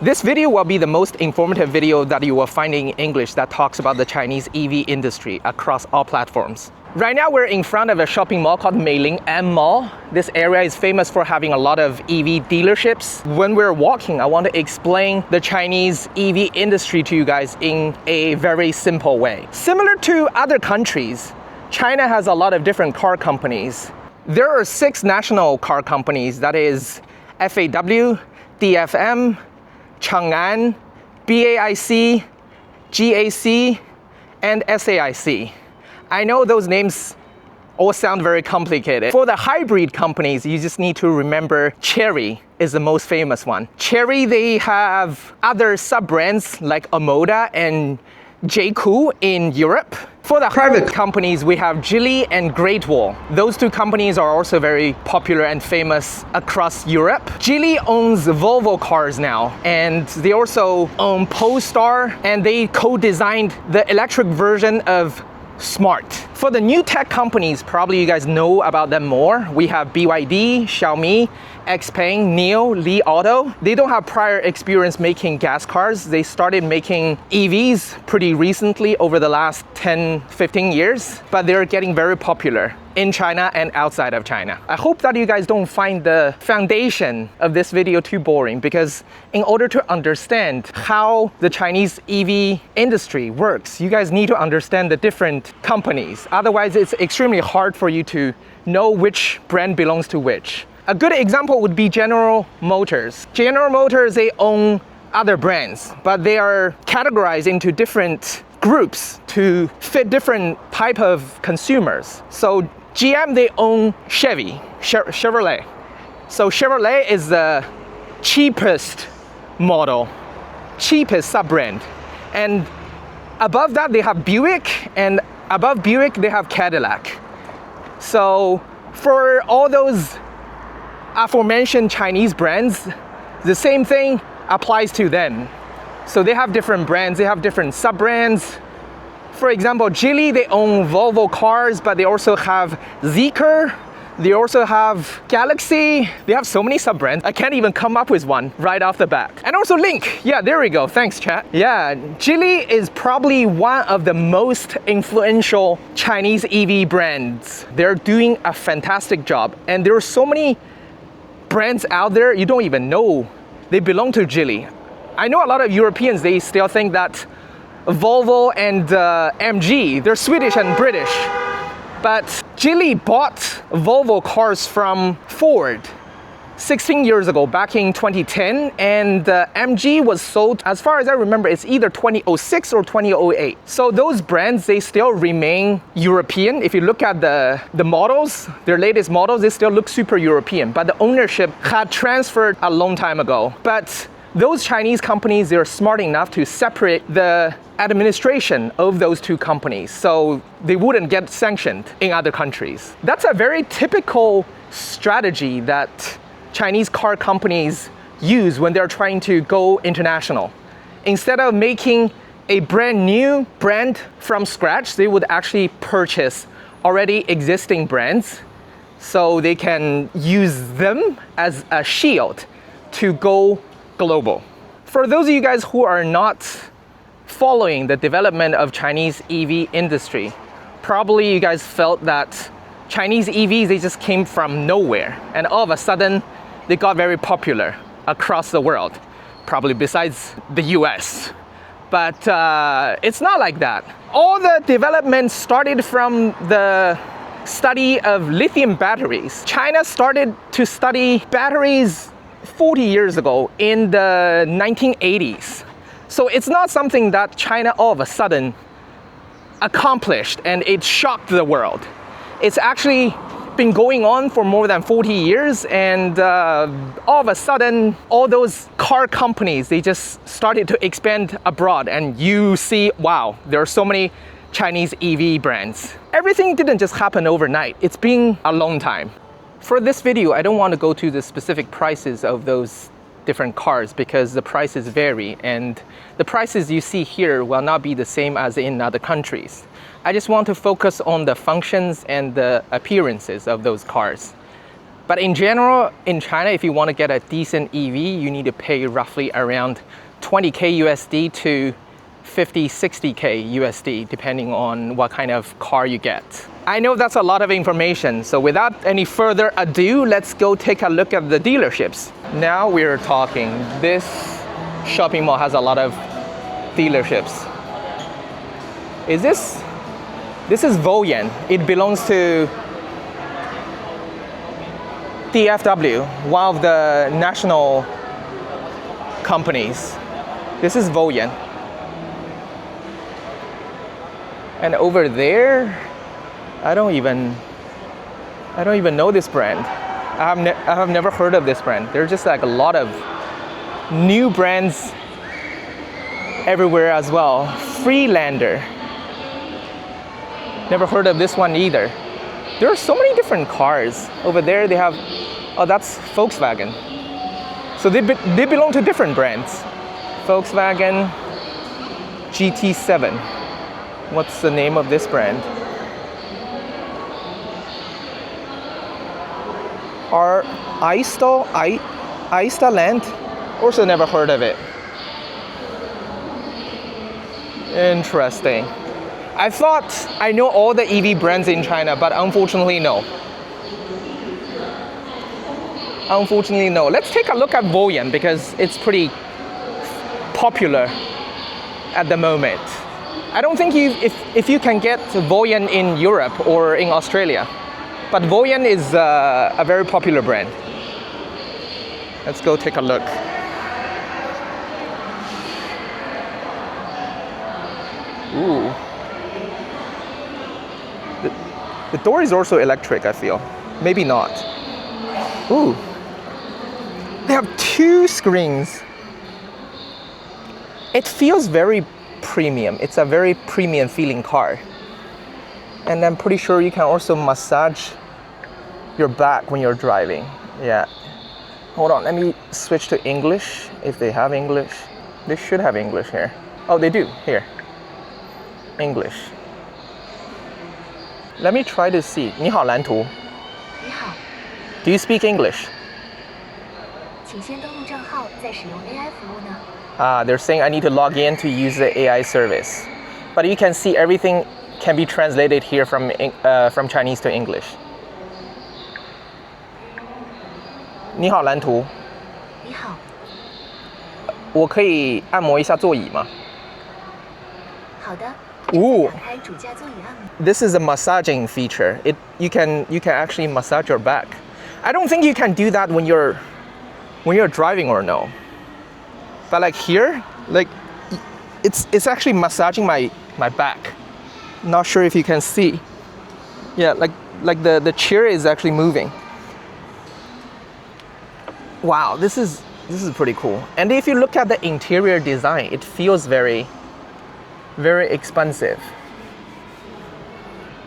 This video will be the most informative video that you will find in English that talks about the Chinese EV industry across all platforms. Right now we're in front of a shopping mall called Meilin M Mall. This area is famous for having a lot of EV dealerships. When we're walking, I want to explain the Chinese EV industry to you guys in a very simple way. Similar to other countries, China has a lot of different car companies. There are 6 national car companies, that is FAW, DFM, Chang'an, BAIC, GAC, and SAIC. I know those names all sound very complicated. For the hybrid companies, you just need to remember Chery is the most famous one. Chery, they have other sub-brands like Omoda and Jaecoo in Europe. For the private companies, we have Geely and Great Wall. Those 2 companies are also very popular and famous across Europe. Geely owns Volvo cars now, and they also own Polestar, and they co-designed the electric version of Smart. For the new tech companies, probably you guys know about them more. We have BYD, Xiaomi, XPeng, NIO, Li Auto. They don't have prior experience making gas cars. They started making EVs pretty recently over the last 10-15 years, but they're getting very popular in China and outside of China. I hope that you guys don't find the foundation of this video too boring, because in order to understand how the Chinese EV industry works, you guys need to understand the different companies. Otherwise, it's extremely hard for you to know which brand belongs to which. A good example would be General Motors. General Motors, they own other brands, but they are categorized into different groups to fit different type of consumers. So GM, they own Chevrolet. So Chevrolet is the cheapest model, cheapest sub-brand. And above that, they have Buick, and above Buick, they have Cadillac. So for all those aforementioned Chinese brands, the same thing applies to them. So they have different brands, they have different sub-brands. For example, Geely, they own Volvo cars, but they also have Zeekr, they also have Galaxy. They have so many sub-brands, I can't even come up with one right off the bat. And also Link, yeah, there we go, thanks chat. Yeah, Geely is probably one of the most influential Chinese EV brands. They're doing a fantastic job, and there are so many brands out there you don't even know they belong to Geely. I know a lot of Europeans, they still think that Volvo and MG, they're Swedish and British. But Geely bought Volvo cars from Ford 16 years ago, back in 2010, and MG was sold, as far as I remember, it's either 2006 or 2008. So those brands, they still remain European. If you look at the models, their latest models, they still look super European, but the ownership had transferred a long time ago. But those Chinese companies, they're smart enough to separate the administration of those 2 companies, so they wouldn't get sanctioned in other countries. That's a very typical strategy that Chinese car companies use when they're trying to go international. Instead of making a brand new brand from scratch, they would actually purchase already existing brands so they can use them as a shield to go global. For those of you guys who are not following the development of Chinese EV industry, probably you guys felt that Chinese EVs, they just came from nowhere, and all of a sudden they got very popular across the world, probably besides the US. But it's not like that. All the development started from the study of lithium batteries. China started to study batteries 40 years ago in the 1980s. So it's not something that China all of a sudden accomplished and it shocked the world. It's actually been going on for more than 40 years, and all of a sudden, all those car companies, they just started to expand abroad, and you see, wow, there are so many Chinese EV brands. Everything didn't just happen overnight. It's been a long time. For this video, I don't want to go to the specific prices of those different cars because the prices vary, and the prices you see here will not be the same as in other countries. I just want to focus on the functions and the appearances of those cars. But in general, in China, if you want to get a decent EV, you need to pay roughly around 20K USD to 50, 60K USD, depending on what kind of car you get. I know that's a lot of information, so without any further ado, let's go take a look at the dealerships. Now we're talking. This shopping mall has a lot of dealerships. This is Voyah. It belongs to DFW, one of the national companies. This is Voyah. And over there, I don't even know this brand. I have never heard of this brand. There's just like a lot of new brands everywhere as well. Freelander. Never heard of this one either. There are so many different cars. Over there they have, oh, that's Volkswagen. So they belong to different brands. Volkswagen GT7. What's the name of this brand? Aito Land? Also never heard of it. Interesting. I thought I know all the EV brands in China, but unfortunately no. Unfortunately no. Let's take a look at Voyah because it's pretty popular at the moment. I don't think if you can get Voyah in Europe or in Australia, but Voyah is a very popular brand. Let's go take a look. Ooh. The door is also electric, I feel. Maybe not. Ooh. They have 2 screens. It feels very premium. It's a very premium feeling car. And I'm pretty sure you can also massage your back when you're driving. Yeah. Hold on, let me switch to English if they have English. They should have English here. Oh, they do, here. English. Let me try to see. 你好，蓝图。你好。Do you speak English? 请先登录账号，再使用 AI 服务呢。They're saying I need to log in to use the AI service. But you can see everything can be translated here from Chinese to English. 你好，蓝图。你好。我可以按摩一下座椅吗？好的。 Ooh. This is a massaging feature. You can actually massage your back. I don't think you can do that when you're driving or no. But like here, like it's actually massaging my back. Not sure if you can see. Yeah, like the chair is actually moving. Wow, this is pretty cool. And if you look at the interior design, it feels very expensive.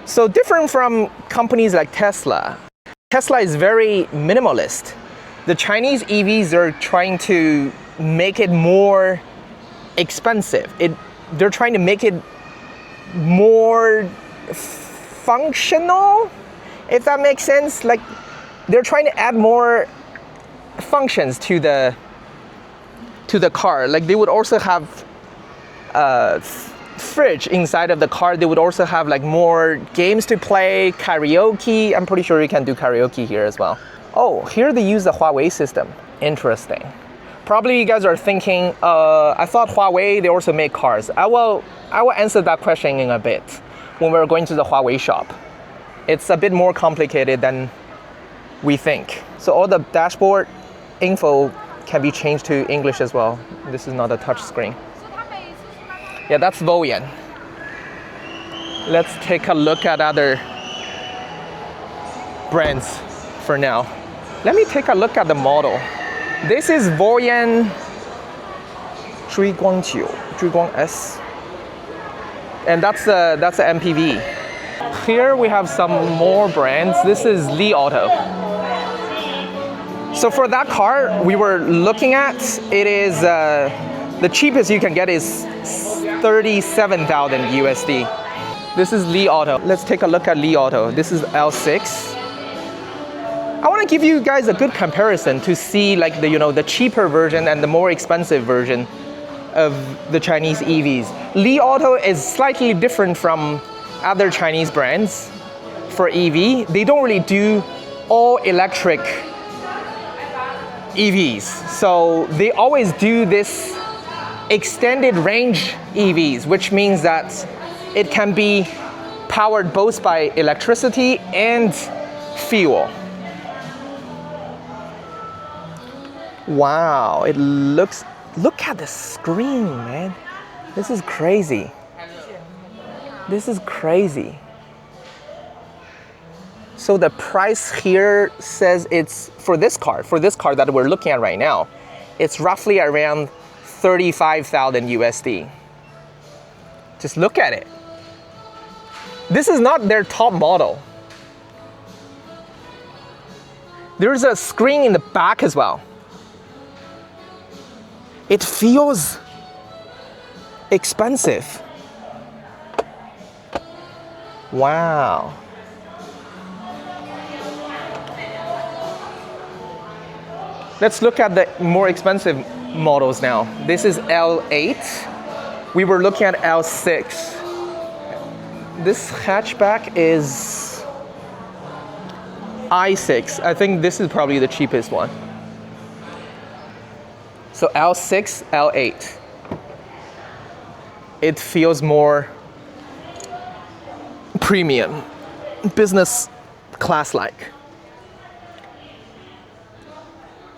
So different from companies like Tesla. Tesla is very minimalist. The Chinese EVs are trying to make it more expensive. They're trying to make it more functional, if that makes sense. Like they're trying to add more functions to the car. Like they would also have fridge inside of the car. They would also have like more games to play, karaoke. I'm pretty sure you can do karaoke here as well. Oh, here they use the Huawei system. Interesting. Probably you guys are thinking, I thought Huawei, they also make cars. I will answer that question in a bit when we're going to the Huawei shop. It's a bit more complicated than we think. So all the dashboard info can be changed to English as well. This is not a touch screen. Yeah, that's Voyah. Let's take a look at other brands for now. Let me take a look at the model. This is Voyah 追光S. And that's the MPV. Here we have some more brands. This is Li Auto. So for that car we were looking at, it is the cheapest you can get is 37,000 USD. This is Li Auto. Let's take a look at Li Auto. This is L6. I want to give you guys a good comparison to see like the cheaper version and the more expensive version of the Chinese EVs. Li Auto is slightly different from other Chinese brands for EV. They don't really do all electric EVs. So they always do this extended range EVs, which means that it can be powered both by electricity and fuel. Wow, look at the screen, man. This is crazy. This is crazy. So the price here says it's, for this car that we're looking at right now, it's roughly around 35,000 USD. Just look at it. This is not their top model. There's a screen in the back as well. It feels expensive. Wow. Let's look at the more expensive models now. This is L8. We were looking at L6. This hatchback is i6. I think this is probably the cheapest one. So L6, L8. It feels more premium, business class-like.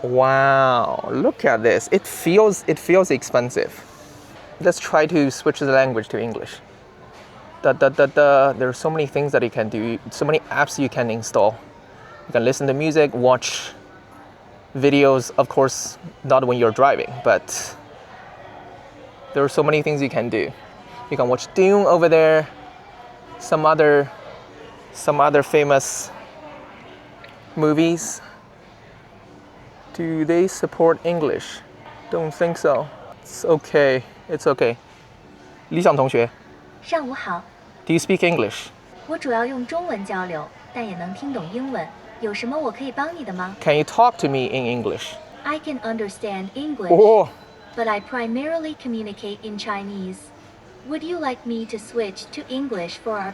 Wow, look at this. It feels expensive. Let's try to switch the language to English. There are so many things that you can do, so many apps you can install. You can listen to music, watch videos, of course, not when you're driving, but there are so many things you can do. You can watch Doom over there, some other famous movies. Do they support English? Don't think so. It's okay. It's okay. 理想同学上午好， Do you speak English? 我主要用中文交流，但也能听懂英文。有什么我可以帮你的吗 Can you talk to me in English? I can understand English, Oh, but I primarily communicate in Chinese. Would you like me to switch to English for our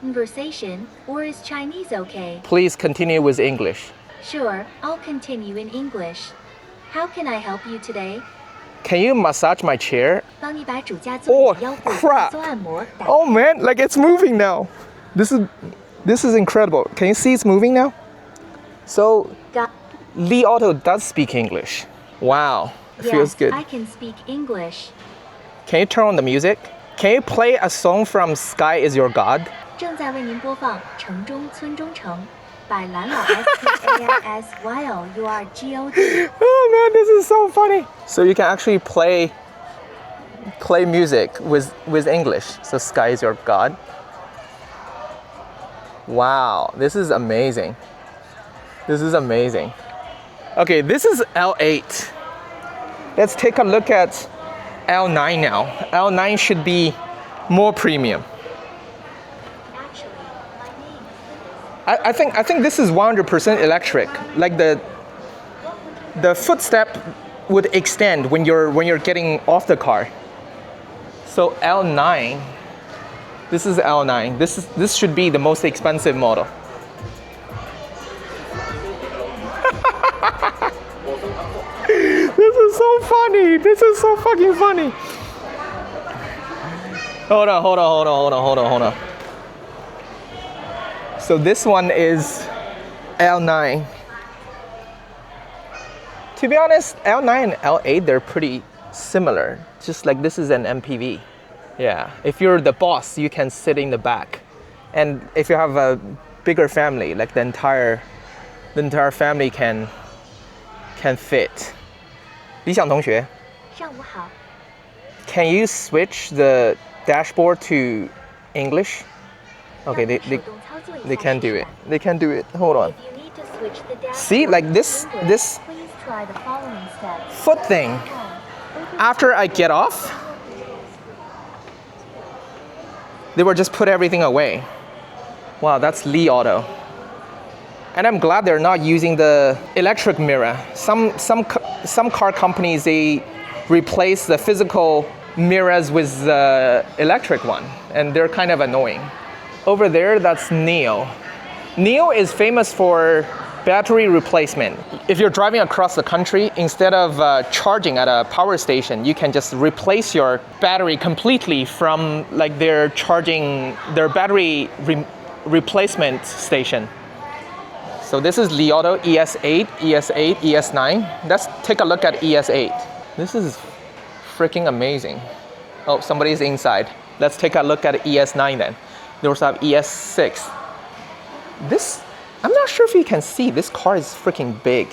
conversation, or is Chinese okay? please continue with English. Sure, I'll continue in English. How can I help you today? Can you massage my chair? 帮你把主驾座椅的腰部 crap 做按摩。 Oh man, like it's moving now. This is incredible. Can you see it's moving now? So Got- Li Auto does speak English. Wow, it feels Yes, good. I can speak English. Can you turn on the music? Can you play a song from Sky Is Your God? 正在为您播放《城中村中城》by 蓝老 SPAIS while you are GOD. Oh man, this is so funny. So you can actually play music with English. So Sky Is Your God. Wow, this is amazing. This is amazing. Okay, this is L8. Let's take a look at L9 now. L9 should be more premium. Actually, my name is I think this is 100% electric. Like the footstep would extend when you're getting off the car. So L9. This is L9. This should be the most expensive model. This is so funny. This is so fucking funny. Hold on. So this one is L9. To be honest, L9 and L8, they're pretty similar. Just like this is an MPV. Yeah, if you're the boss, you can sit in the back. And if you have a bigger family, like the entire family can fit. 理想同学上午好。 Can you switch the dashboard to English? Okay, 让你手动操作一下 they can do 试 it. 试 They can do it. Hold on. If you need to switch the dashboard See, like to this- English, this- please try the following steps. Foot thing. After I get off, they will just put everything away. Wow, that's Li Auto. And I'm glad they're not using the electric mirror. Some car companies, they replace the physical mirrors with the electric one, and they're kind of annoying. Over there, that's NIO. NIO is famous for battery replacement. If you're driving across the country, instead of charging at a power station, you can just replace your battery completely from like their battery replacement station. So this is Li Auto ES8, ES8, ES9. Let's take a look at ES8. This is freaking amazing. Oh, somebody's inside. Let's take a look at ES9 then. They also have ES6. This, I'm not sure if you can see, this car is freaking big.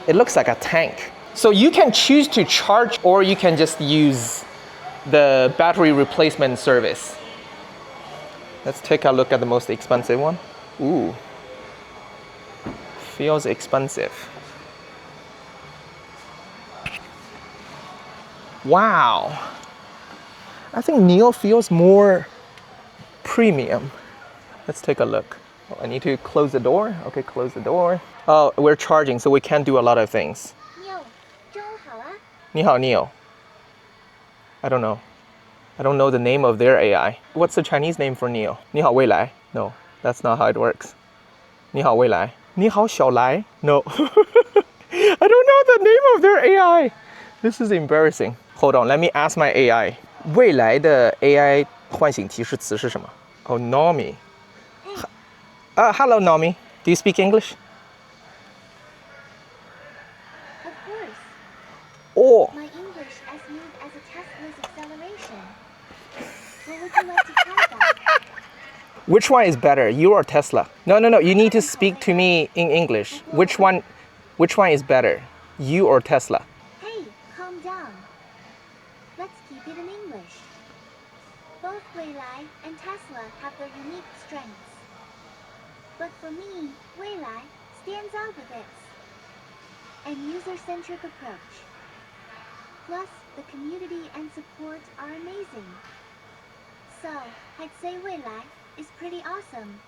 It looks like a tank. So you can choose to charge or you can just use the battery replacement service. Let's take a look at the most expensive one. Ooh. Feels expensive. Wow. I think NIO feels more premium. Let's take a look. Oh, I need to close the door. Okay, close the door. Oh, we're charging, so we can't do a lot of things. 你好, NIO. I don't know. I don't know the name of their AI. What's the Chinese name for NIO? 你好未来? No, that's not how it works. 你好未来. 你好小来? No. I don't know the name of their AI. This is embarrassing. Hold on, let me ask my AI. 未来的 AI 唤醒提示词是什么? Oh, Nami. Hello, Nami. Do you speak English? Of course. Oh. My English as smooth as a Tesla's acceleration. What would you like to try that? Which one is better, you or Tesla? No. You need to speak to me in English. Which one is better, you or Tesla? Hey, calm down. Let's keep it in English. Both Voyah and Tesla have their unique strengths. But for me, Voyah stands out with its and user-centric approach. Plus, the community and support are amazing. So, I'd say Voyah is pretty awesome.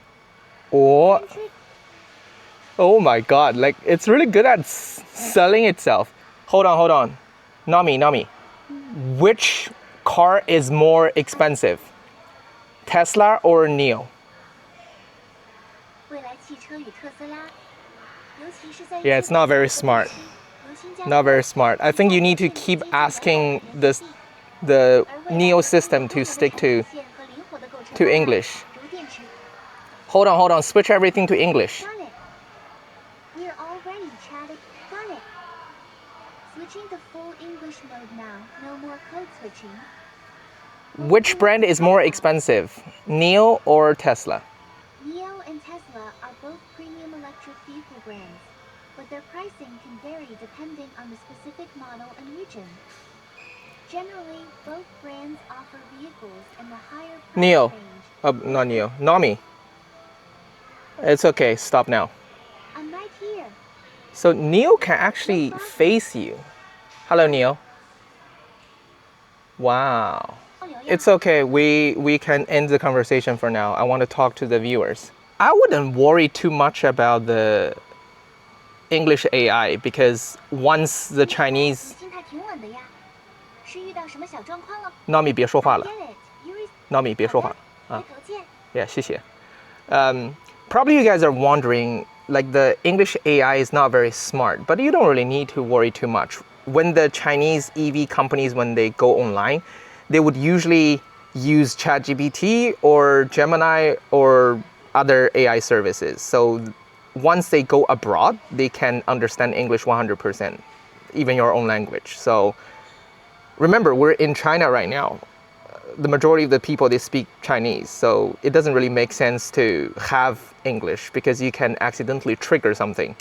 Oh my god, like it's really good at selling itself. Hold on. Nami. Which car is more expensive? Tesla or NIO? Yeah, it's not very smart. Not very smart. I think you need to keep asking the NIO system to stick to English. Hold on. Switch everything to English. Got it. We're already chatting. Got it. Switching to full English mode now. No more code switching. Which brand is more expensive, NIO or Tesla? NIO and Tesla are both premium electric vehicle brands, but their pricing can vary depending on the specific model and region. Generally, both brands offer vehicles in the higher price NIO. range. Not NIO. Nami. It's okay. Stop now. I'm right here. So NIO can actually face you. Hello, NIO. Wow. It's okay. We can end the conversation for now. I want to talk to the viewers. I wouldn't worry too much about the English AI because once the Chinese... 心态挺稳的呀。是遇到什么小状况了？ Nami 别说话了。 Get it. Yuri- Nami 别说话。 回头见。 Yeah, 谢谢. Probably you guys are wondering, like the English AI is not very smart, but you don't really need to worry too much. When the Chinese EV companies, when they go online, they would usually use ChatGPT or Gemini or other AI services. So once they go abroad, they can understand English 100%, even your own language. So remember, we're in China right now. The majority of the people, they speak Chinese. So it doesn't really make sense to have English because you can accidentally trigger something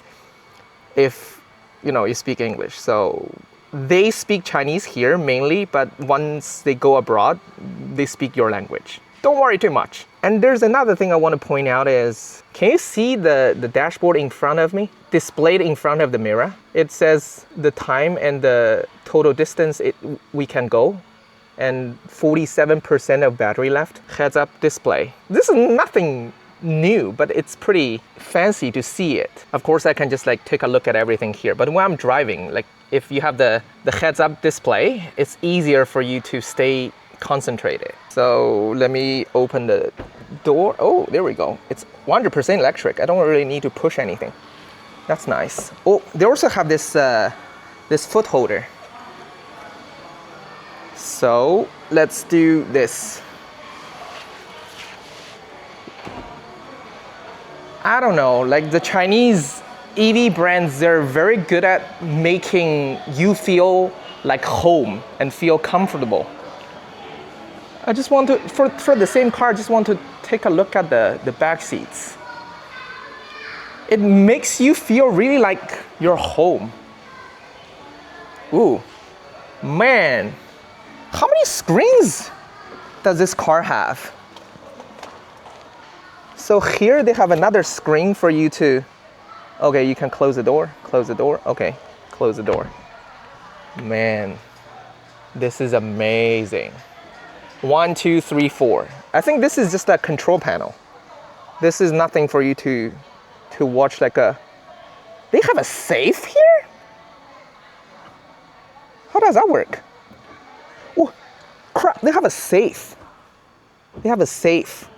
if you speak English. So they speak Chinese here mainly, but once they go abroad, they speak your language. Don't worry too much. And there's another thing I want to point out is, can you see the dashboard in front of me? Displayed in front of the mirror. It says the time and the total distance we can go, and 47% of battery left. Heads up display. This is nothing new, but it's pretty fancy to see it. Of course, I can just like take a look at everything here. But when I'm driving, like if you have the heads-up display, it's easier for you to stay concentrated. So let me open the door. Oh, there we go. It's 100% electric. I don't really need to push anything. That's nice. Oh, they also have this this foot holder. So let's do this. I don't know, like the Chinese EV brands, they're very good at making you feel like home and feel comfortable. I just want to, for the same car, I just want to take a look at the back seats. It makes you feel really like you're home. Ooh, man. How many screens does this car have? So here they have another screen for you to, okay, you can close the door, okay, close the door. Man, this is amazing. 1, 2, 3, 4. I think this is just a control panel. This is nothing for you to watch like a, they have a safe here? How does that work? Oh, crap, they have a safe. They have a safe.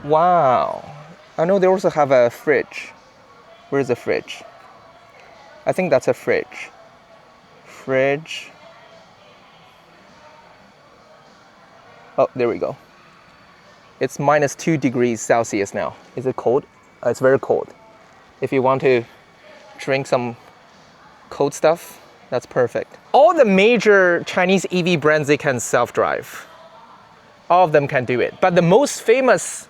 Wow. I know they also have a fridge. Where's the fridge? I think that's a fridge. Fridge. Oh, there we go. It's -2 degrees Celsius now. Is it cold? It's very cold. If you want to drink some cold stuff, that's perfect. All the major Chinese EV brands, they can self-drive. All of them can do it. But the most famous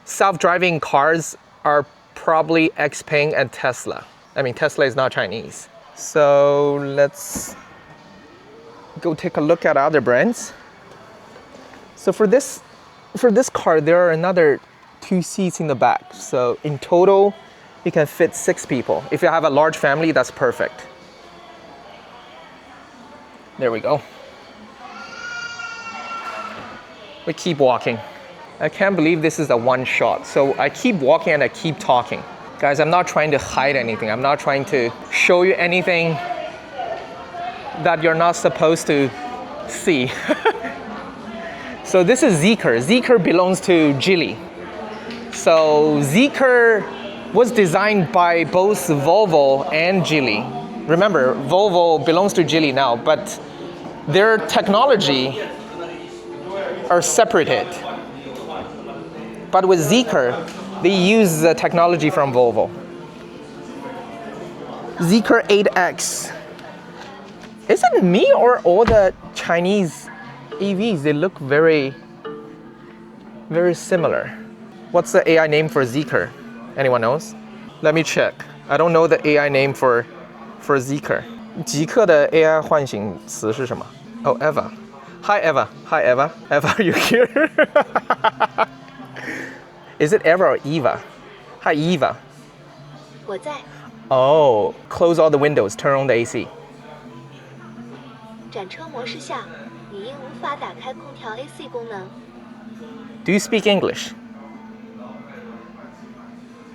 self-driving cars are probably XPeng and Tesla. I mean, Tesla is not Chinese. So let's go take a look at other brands. So for this car, there are another 2 seats in the back. So in total, you can fit 6 people. If you have a large family, that's perfect. There we go. We keep walking. I can't believe this is a one shot. So I keep walking and I keep talking. Guys, I'm not trying to hide anything. I'm not trying to show you anything that you're not supposed to see. So this is Zeekr. Zeekr belongs to Geely. So Zeekr was designed by both Volvo and Geely. Remember, Volvo belongs to Geely now, but their technology are separated. But with Zeekr, they use the technology from Volvo. Zeekr 8X. Is it me or all the Chinese EVs? They look very, very similar. What's the AI name for Zeekr? Anyone knows? Let me check. I don't know the AI name for Zeekr. Zeekr 的 AI 唤醒词是什么? Oh, Eva. Hi, Eva. Hi, Eva. Eva, are you here? Is it Eva or Eva? Hi, Eva. 我在。 Oh, close all the windows, turn on the AC. 展车模式下，语音无法打开空调 AC 功能。 Do you speak English?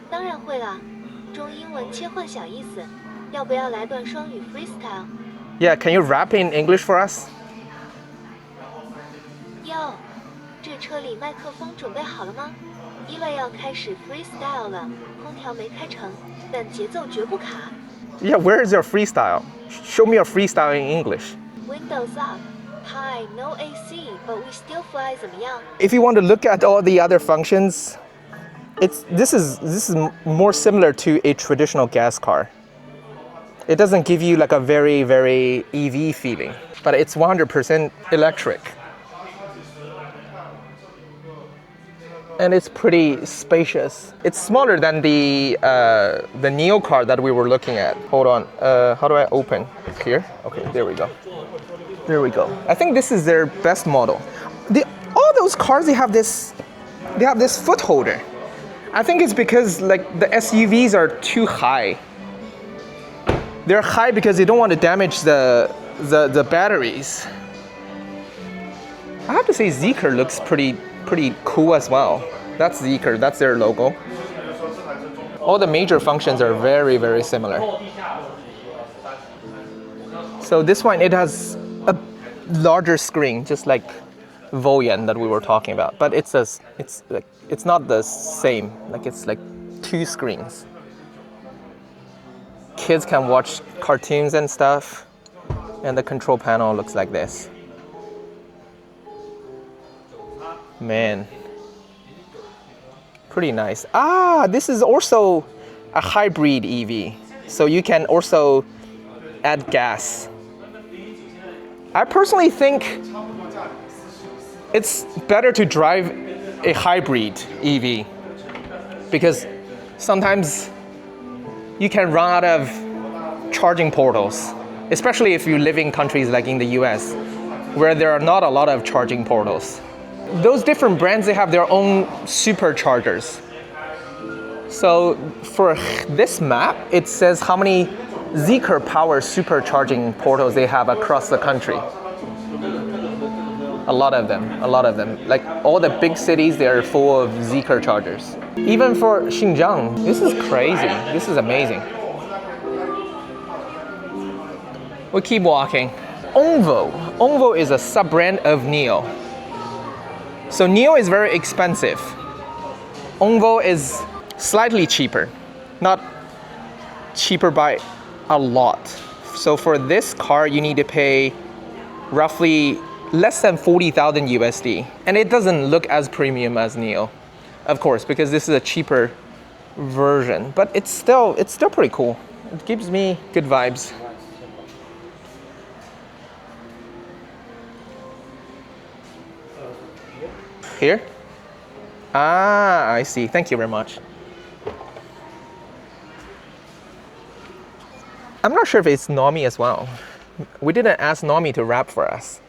当然会啦，中英文切换小意思。要不要来段双语 freestyle？ Yeah, can you rap in English for us? 哟，这车里麦克风准备好了吗？因为要开始 freestyle 了，空调没开成，但节奏绝不卡。 Yeah, where is your freestyle? Show me your freestyle in English. Windows up. Hi, no AC, but we still fly 怎么样？ If you want to look at all the other functions, this is more similar to a traditional gas car. It doesn't give you like a very, very EV feeling, but it's 100% electric. And it's pretty spacious. It's smaller than the Neo car that we were looking at. Hold on, how do I open? Here? Okay, there we go. There we go. I think this is their best model. All those cars, they have this foot holder. I think it's because like the SUVs are too high. They're high because they don't want to damage the batteries. I have to say Zeekr looks pretty pretty cool as well. That's Zeekr, that's their logo. All the major functions are very, very similar. So this one, it has a larger screen, just like Voyah that we were talking about, but it's not the same. Like it's like 2 screens. Kids can watch cartoons and stuff, and the control panel looks like this. Man, pretty nice. Ah, this is also a hybrid EV, so you can also add gas. I personally think it's better to drive a hybrid EV because sometimes you can run out of charging portals, especially if you live in countries like in the US where there are not a lot of charging portals. Those different brands, they have their own superchargers. So for this map, it says how many Zeekr power supercharging portals they have across the country. A lot of them. Like all the big cities, they're full of Zeekr chargers. Even for Xinjiang, this is crazy. This is amazing. We keep walking. Onvo. Onvo is a sub-brand of NIO. So NIO is very expensive. Onvo is slightly cheaper, not cheaper by a lot. So for this car, you need to pay roughly less than 40,000 USD. And it doesn't look as premium as NIO, of course, because this is a cheaper version, but it's still pretty cool. It gives me good vibes. Here? Ah, I see. Thank you very much. I'm not sure if it's Nomi as well. We didn't ask Nomi to wrap for us.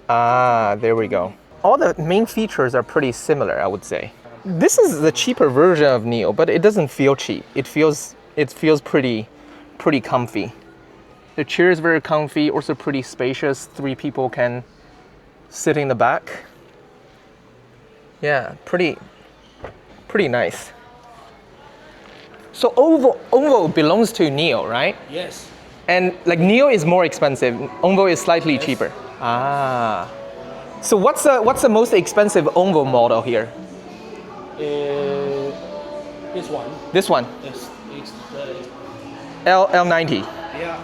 Ah, there we go. All the main features are pretty similar, I would say. This is the cheaper version of NIO, but it doesn't feel cheap. It feels pretty comfy. The chair is very comfy, also pretty spacious. 3 people can sit in the back. Yeah, pretty nice. So Onvo belongs to NIO, right? Yes. And like NIO is more expensive. Onvo is slightly cheaper. Ah. So what's the most expensive Onvo model here? This one. This one. Yes. It's L90. yeah.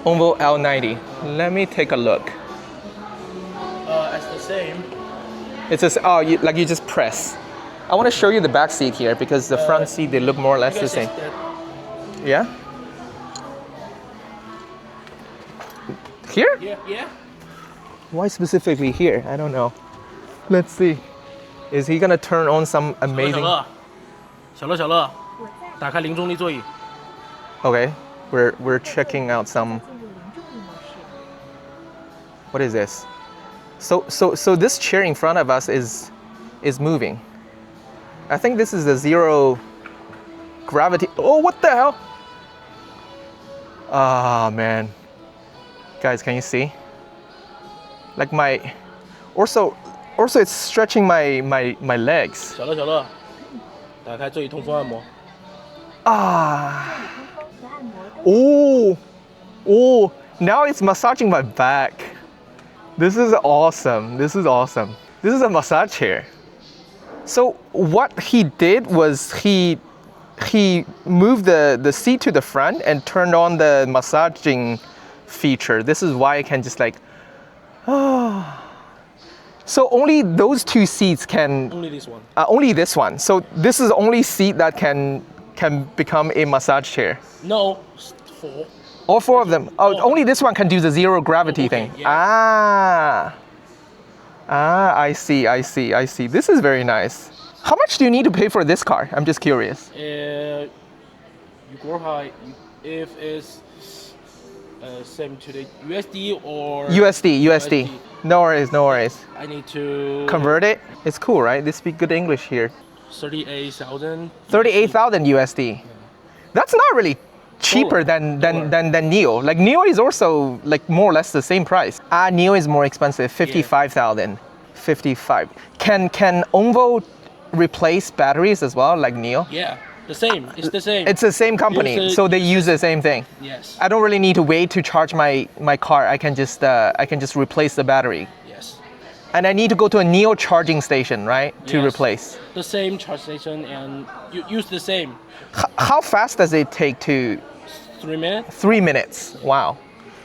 Onvo L90. Let me take a look. It's the same. It's just you just press. I want to show you the back seat here because the front seat, they look more or less the same. Yeah? Here? Yeah. Why specifically here? I don't know. Let's see. Is he gonna turn on some amazing? 小乐，打开零重力座椅。 Okay, we're checking out some. What is this? So this chair in front of us is moving. I think this is the zero gravity. Oh, what the hell? Ah, man. Guys, can you see? Like also it's stretching my legs. 小乐，打开座椅通风按摩。 Ah. Oh, now it's massaging my back. This is awesome. This is a massage chair. So what he did was he moved the seat to the front and turned on the massaging feature. This is why I can just like, So only those 2 seats can. Only this one. Only this one. So this is the only seat that can become a massage chair. No, 4. All 4 of them. Oh, only this one can do the zero gravity thing. Yeah. I see. This is very nice. How much do you need to pay for this car? I'm just curious. If it's same to the USD or USD. No worries. I need to Convert it. It's cool, right? They speak good English here. 38,000. 38,000 USD. That's not really cheaper than Neo. Like Neo is also like more or less the same price. Neo is more expensive, 55,000. 55. Can Onvo replace batteries as well, like Neo? Yeah, the same. It's the same. It's the same company, so they use the same thing. Yes. I don't really need to wait to charge my car. I can just replace the battery. Yes. And I need to go to a Neo charging station, right, to Yes. replace. The same charge station, and you use the same. How fast does it take to? 3 minutes. 3 minutes. Wow.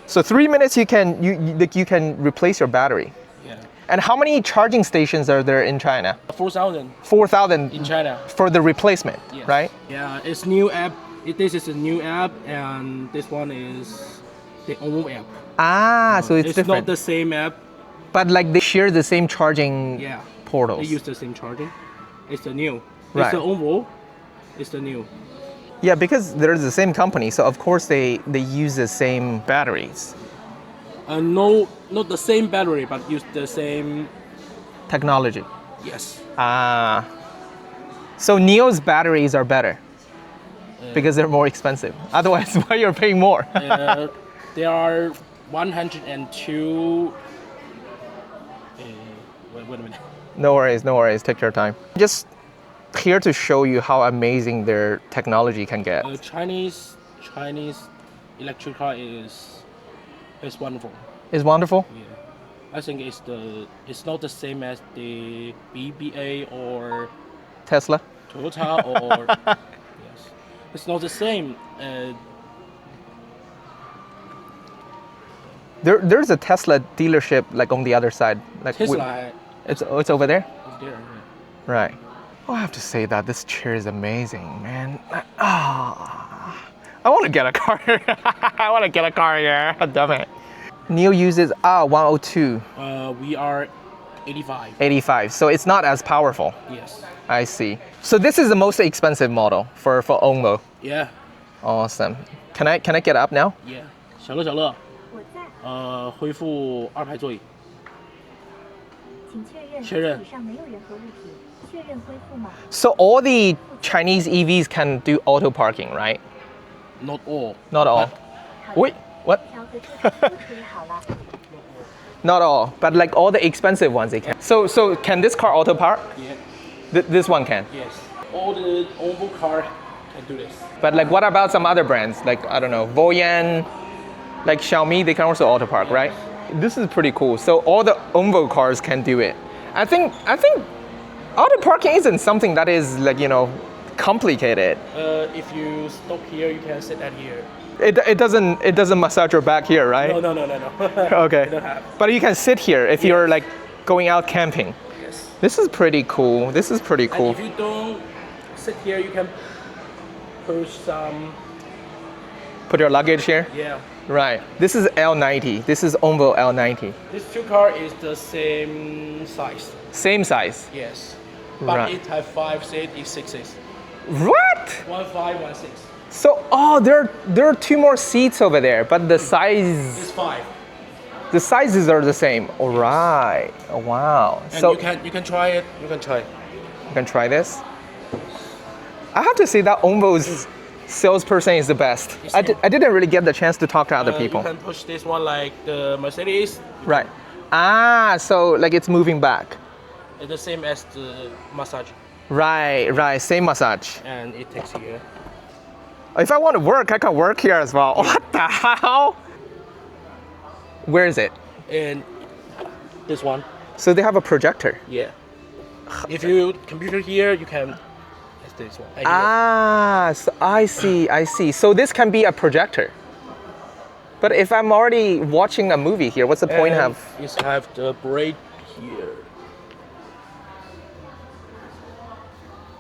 So 3 minutes you can replace your battery. Yeah. And how many charging stations are there in China? 4,000 4,000 in China. for the replacement, Yes. right? Yeah, it's new app. This is a new app, and this one is the Onvo app. So it's It's different. not the same app. But like they share the same charging Yeah. portals. They use the same charging. It's the new. Right. It's the Onvo. It's the new. Yeah, because they're the same company, so of course they use the same batteries. No, not the same battery, but use the same. Technology. Yes. So Neo's batteries are better because they're more expensive. Otherwise, why you're paying more? They are 102. Wait a minute. No worries. Take your time. Just here to show you how amazing their technology can get. Chinese electric car is wonderful. It's wonderful. Yeah. I think it's not the same as the BBA or Tesla. Toyota or yes. It's not the same. There's a Tesla dealership like on the other side. Like Tesla it's over there. is there. Right. Oh, I have to say that this chair is amazing, man. I want to get a car. I want to get a car here. Damn it. Neo uses 102, We are 85. 85, so it's not as powerful. Yes. I see. So this is the most expensive model for Onvo. Yeah. Awesome. Can I get up now? Yeah. 小乐，我在，恢复2排座椅。请确认确认座椅上没有任何物品，确认恢复码。 So all the Chinese EVs can do auto parking, right? Not all. Not all. Wait, what? 条和车都处理好了。 Not all, but like all the expensive ones they can. So can this car auto park? Yeah. This one can. Yes. All the Onvo car can do this. But like what about some other brands? Like I don't know, Voyah, like Xiaomi, they can also auto park, right? This is pretty cool. So all the Onvo cars can do it. I think auto parking isn't something that is like, complicated. If you stop here, you can sit at here. It doesn't massage your back here, right? No. Okay. You don't have. But you can sit here if you're like going out camping. Yes. This is pretty cool. And if you don't sit here, you can push some. Put your luggage here. Yeah. Right. This is L90. This is Onvo L90. This two car is the same size. Same size. Yes. But Right. it has 5 seats, it's 6 seats. What? 1 5, 1 6. So there are 2 more seats over there, but the size It's 5. the sizes are the same. All right. Oh, wow. And So you can try it. You can try. you can try this. I have to say that Onvo's salesperson is the best. I didn't really get the chance to talk to other people. You can push this one like the Mercedes. Right. So like it's moving back. It's the same as the massage. Right. Same massage. And it takes here. If I want to work, I can work here as well. What the hell? Where is it? And this one. So they have a projector. Yeah. If you computer here, you can. It's this one. Here. So I see. So this can be a projector. But if I'm already watching a movie here, what's the point And of? You have the brake here.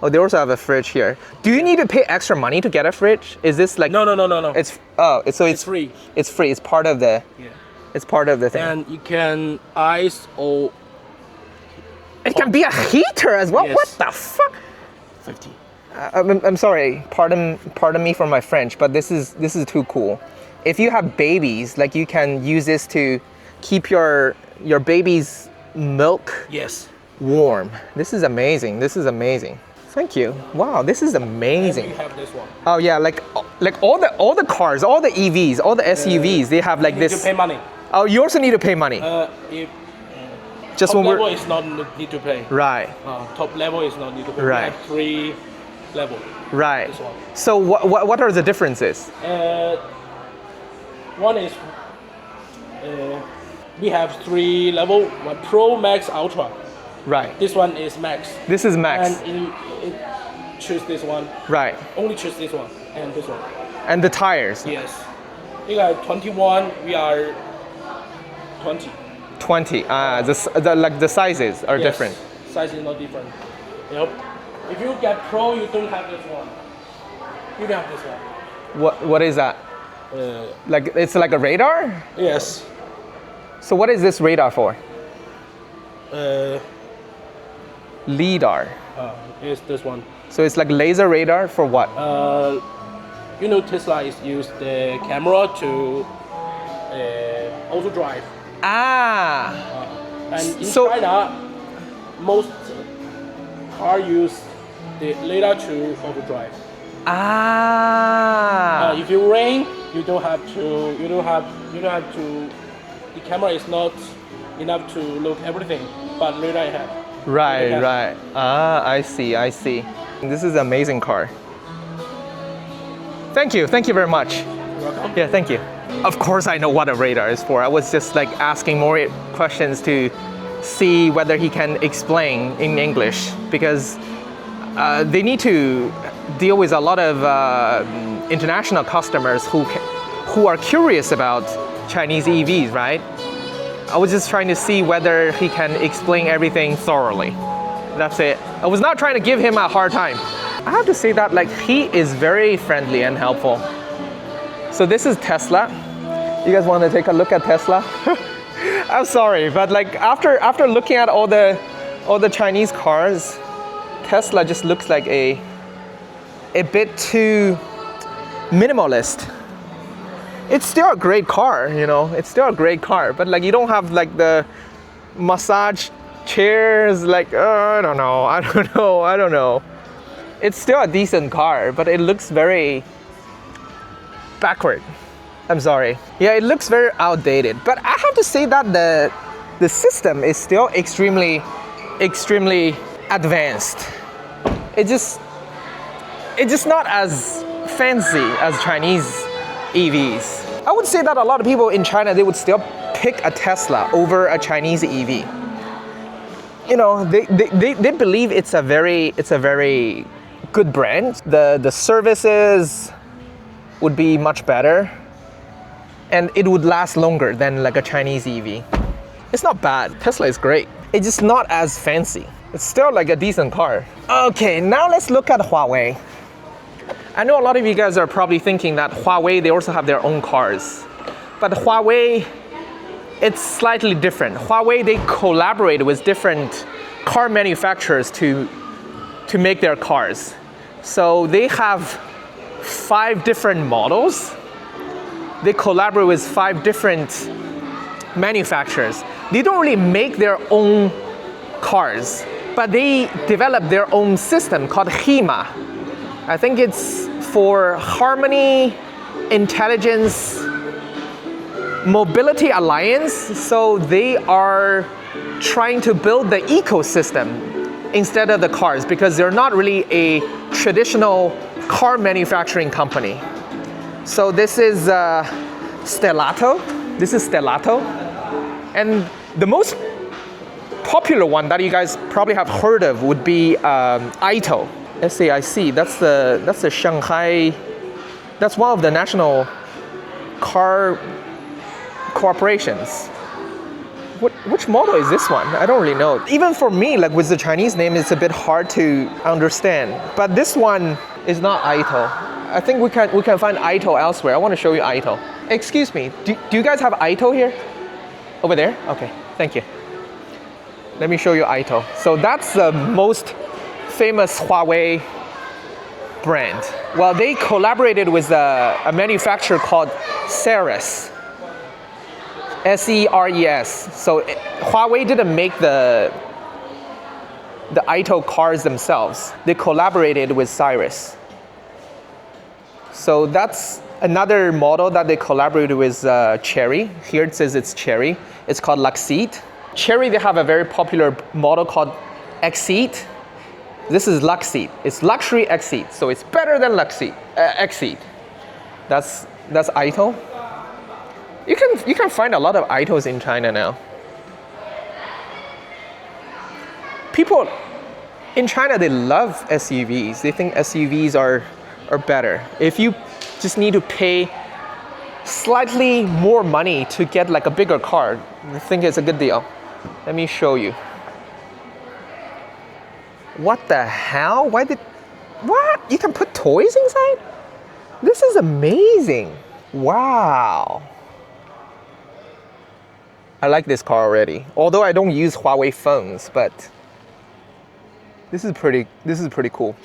Oh, they also have a fridge here. Do you need to pay extra money to get a fridge? Is this like? No. It's free. It's free. It's part of the. Yeah. It's part of the thing. And you can ice or It can be a heater as well. Yes. What the fuck? 50. I'm sorry. Pardon me for my French, but this is too cool. If you have babies, like you can use this to keep your baby's milk Yes. warm. This is amazing. Thank you. Wow, this is And amazing. we have this one. Oh yeah, like all the cars, all the EVs, all the SUVs, they have like You need this. to pay money. Oh, you also need to pay money. If Just top when level we're is not need to pay. right, Top level is not need to pay. Right. We have 3 level. right. This one. So what are the differences? One is we have 3 level. One Pro, Max, Ultra. Right. This one is Max. This is Max. And you choose this one. Right. Only choose this one and this one. And the tires. Yes. You are 21. We are 20. 20. The sizes are Yes. different. Size is not different. Yep. If you get Pro, you don't have this one. You don't have this one. What is that? Like it's like a radar? Yes. So what is this radar for? LiDAR. Is this one. So it's like laser radar for what? You know Tesla is use the camera to auto drive. Ah. And in So- China, most car use the radar to auto drive. Ah. If you rain, you don't have to. The camera is not enough to look everything, but radar I have. Right, Yeah. right. Ah, I see, I see. This is an amazing car. Thank you very much. You're welcome. Yeah, thank you. Of course I know what a radar is for. I was just like asking more questions to see whether he can explain in English because they need to deal with a lot of international customers who are curious about Chinese EVs, right? I was just trying to see whether he can explain everything thoroughly. That's it. I was not trying to give him a hard time. I have to say that like he is very friendly and helpful. So this is Tesla. You guys want to take a look at Tesla? I'm sorry, but like after looking at all the Chinese cars, Tesla just looks like a bit too minimalist. It's still a great car, you know. It's still a great car, but like you don't have like the massage chairs. Like I don't know. It's still a decent car, but it looks very backward. I'm sorry. Yeah, it looks very outdated. But I have to say that the system is still extremely advanced. It's just not as fancy as Chinese EVs. I would say that a lot of people in China, they would still pick a Tesla over a Chinese EV. You know, they believe it's a very good brand. The services would be much better and it would last longer than like a Chinese EV. It's not bad. Tesla is great. It's just not as fancy. It's still like a decent car. Okay, now let's look at Huawei. I know a lot of you guys are probably thinking that Huawei, they also have their own cars. But Huawei, it's slightly different. Huawei, they collaborate with different car manufacturers to make their cars. So they have 5 different models. They collaborate with 5 different manufacturers. They don't really make their own cars, but they develop their own system called HEMA. I think it's for Harmony, Intelligence, Mobility Alliance. So they are trying to build the ecosystem instead of the cars because they're not really a traditional car manufacturing company. So this is Stellato. This is Stellato. And the most popular one that you guys probably have heard of would be Aito. SAIC, that's the Shanghai, that's one of the national car corporations. Which model is this one? I don't really know. Even for me, like with the Chinese name, it's a bit hard to understand. But this one is not Aito. I think we can find Aito elsewhere. I want to show you Aito. Excuse me, do you guys have Aito here? Over there? Okay, thank you. Let me show you Aito. So that's the most famous Huawei brand. Well, they collaborated with a manufacturer called Ceres. SERES. So Huawei didn't make the the Aito cars themselves. They collaborated with Cyrus. So that's another model that they collaborated with Chery. Here it says it's Chery. It's called Luxeed. Chery, they have a very popular model called Exceed. This is Luxeed. It's luxury Exceed, so it's better than Exceed. That's Aito. You can find a lot of Aitos in China now. People in China, they love SUVs. They think SUVs are better. If you just need to pay slightly more money to get like a bigger car, I think it's a good deal. Let me show you. What the hell? What? You can put toys inside? This is amazing. Wow. I like this car already. Although I don't use Huawei phones, but this is pretty cool.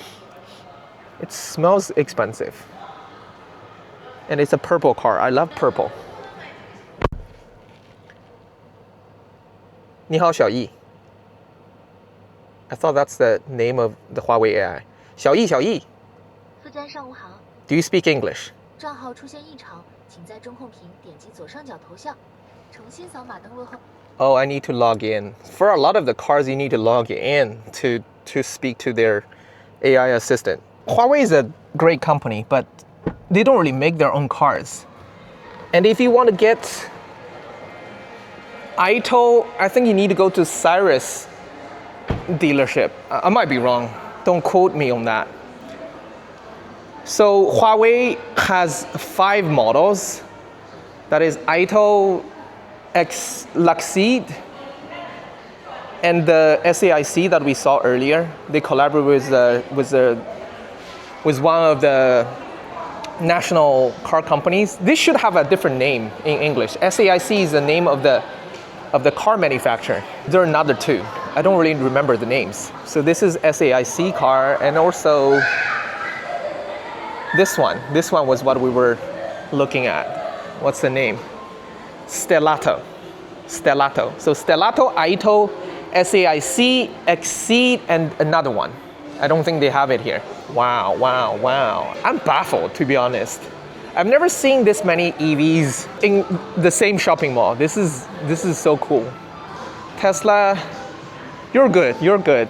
It smells expensive. And it's a purple car. I love purple. 你好, Xiaoyi. I thought that's the name of the Huawei AI. 小易, 夫专上午好。 do you speak English? 账号出现异常，请在中控屏点击左上角头像，重新扫码登录后。 Oh, I need to log in. For a lot of the cars, you need to log in to speak to their AI assistant. Huawei is a great company, but they don't really make their own cars. And if you want to get Aito, I think you need to go to Cyrus dealership. I might be wrong. Don't quote me on that. So Huawei has 5 models. That is Aito, X Luxeed, and the SAIC that we saw earlier. They collaborate with one of the national car companies. This should have a different name in English. SAIC is the name of the car manufacturer. There are another 2. I don't really remember the names. So this is SAIC car, and also this one. This one was what we were looking at. What's the name? Stellato. So Stellato, Aito, SAIC, Exceed, and another one. I don't think they have it here. Wow. I'm baffled, to be honest. I've never seen this many EVs in the same shopping mall. This is so cool. Tesla, you're good.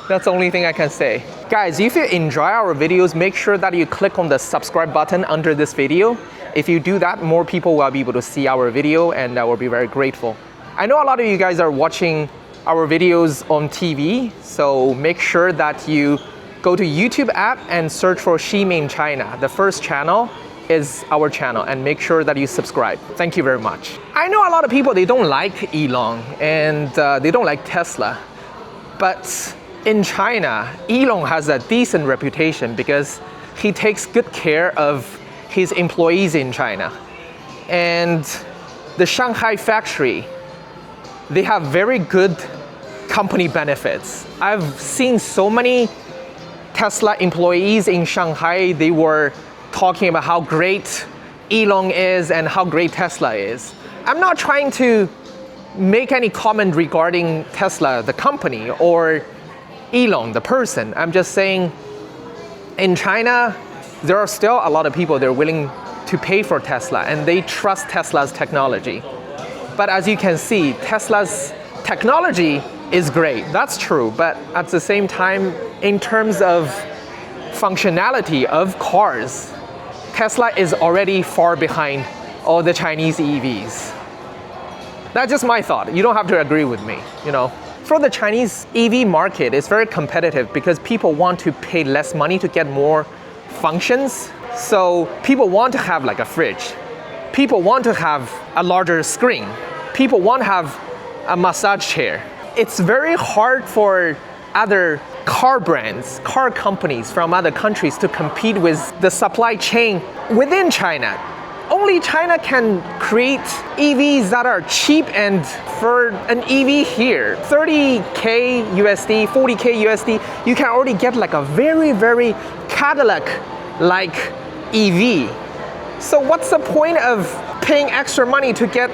That's the only thing I can say. Guys, if you enjoy our videos, make sure that you click on the subscribe button under this video. If you do that, more people will be able to see our video, and I will be very grateful. I know a lot of you guys are watching our videos on TV, so make sure that you go to YouTube app and search for Xiaomi China. The first channel is our channel, and make sure that you subscribe. Thank you very much. I know a lot of people, they don't like Elon, and they don't like Tesla. But in China, Elon has a decent reputation because he takes good care of his employees in China. And the Shanghai factory, they have very good company benefits. I've seen so many Tesla employees in Shanghai, they were talking about how great Elon is and how great Tesla is. I'm not trying to make any comment regarding Tesla, the company, or Elon, the person. I'm just saying in China, there are still a lot of people that are willing to pay for Tesla, and they trust Tesla's technology. But as you can see, Tesla's technology is great, that's true, but at the same time, in terms of functionality of cars, Tesla is already far behind all the Chinese EVs. That's just my thought. You don't have to agree with me, you know. For the Chinese EV market, it's very competitive because people want to pay less money to get more functions. So people want to have like a fridge. People want to have a larger screen. People want to have a massage chair. It's very hard for other car brands, car companies from other countries to compete with the supply chain within China. Only China can create EVs that are cheap, and for an EV here, 30K USD, 40K USD, you can already get like a very, very Cadillac-like EV. So what's the point of paying extra money to get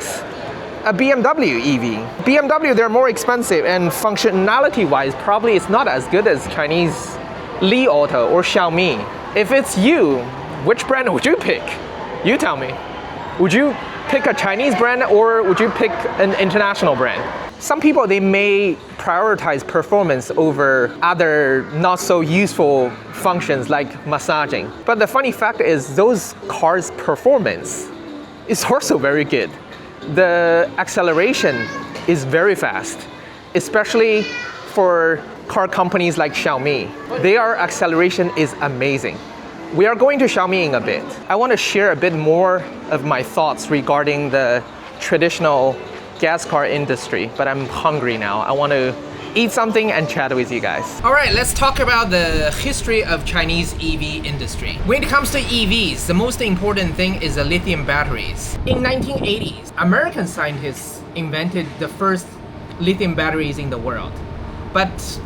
a BMW EV. BMW, they're more expensive, and functionality-wise, probably it's not as good as Chinese Li Auto or Xiaomi. If it's you, which brand would you pick? You tell me. Would you pick a Chinese brand or would you pick an international brand? Some people, they may prioritize performance over other not so useful functions like massaging. But the funny fact is those cars' performance is also very good. The acceleration is very fast, especially for car companies like Xiaomi. Their acceleration is amazing. We are going to Xiaomi in a bit. I want to share a bit more of my thoughts regarding the traditional gas car industry, but I'm hungry now. I want to eat something and chat with you guys. All right, let's talk about the history of Chinese EV industry. When it comes to EVs, the most important thing is the lithium batteries. In 1980s, American scientists invented the first lithium batteries in the world. But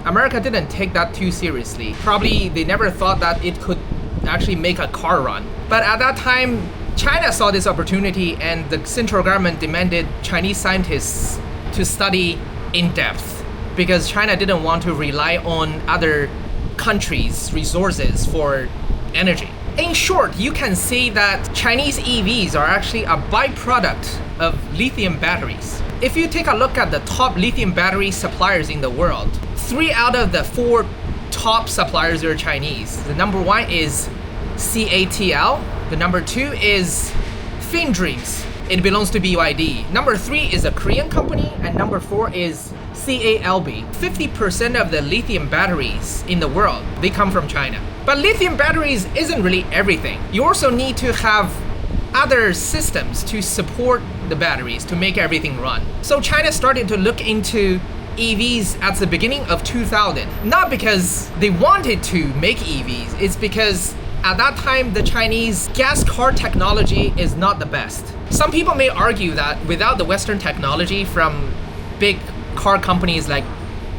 America didn't take that too seriously. Probably they never thought that it could actually make a car run. But at that time, China saw this opportunity and the central government demanded Chinese scientists to study in depth because China didn't want to rely on other countries' resources for energy. In short, you can say that Chinese EVs are actually a byproduct of lithium batteries. If you take a look at the top lithium battery suppliers in the world, 3 out of the 4 top suppliers are Chinese. The number 1 is CATL, the number 2 is FinDreams. It belongs to BYD. Number 3 is a Korean company, and number 4 is CALB. 50% of the lithium batteries in the world, they come from China. But lithium batteries isn't really everything. You also need to have other systems to support the batteries to make everything run. So China started to look into EVs at the beginning of 2000. Not because they wanted to make EVs, it's because at that time the Chinese gas car technology is not the best. Some people may argue that without the Western technology from big car companies like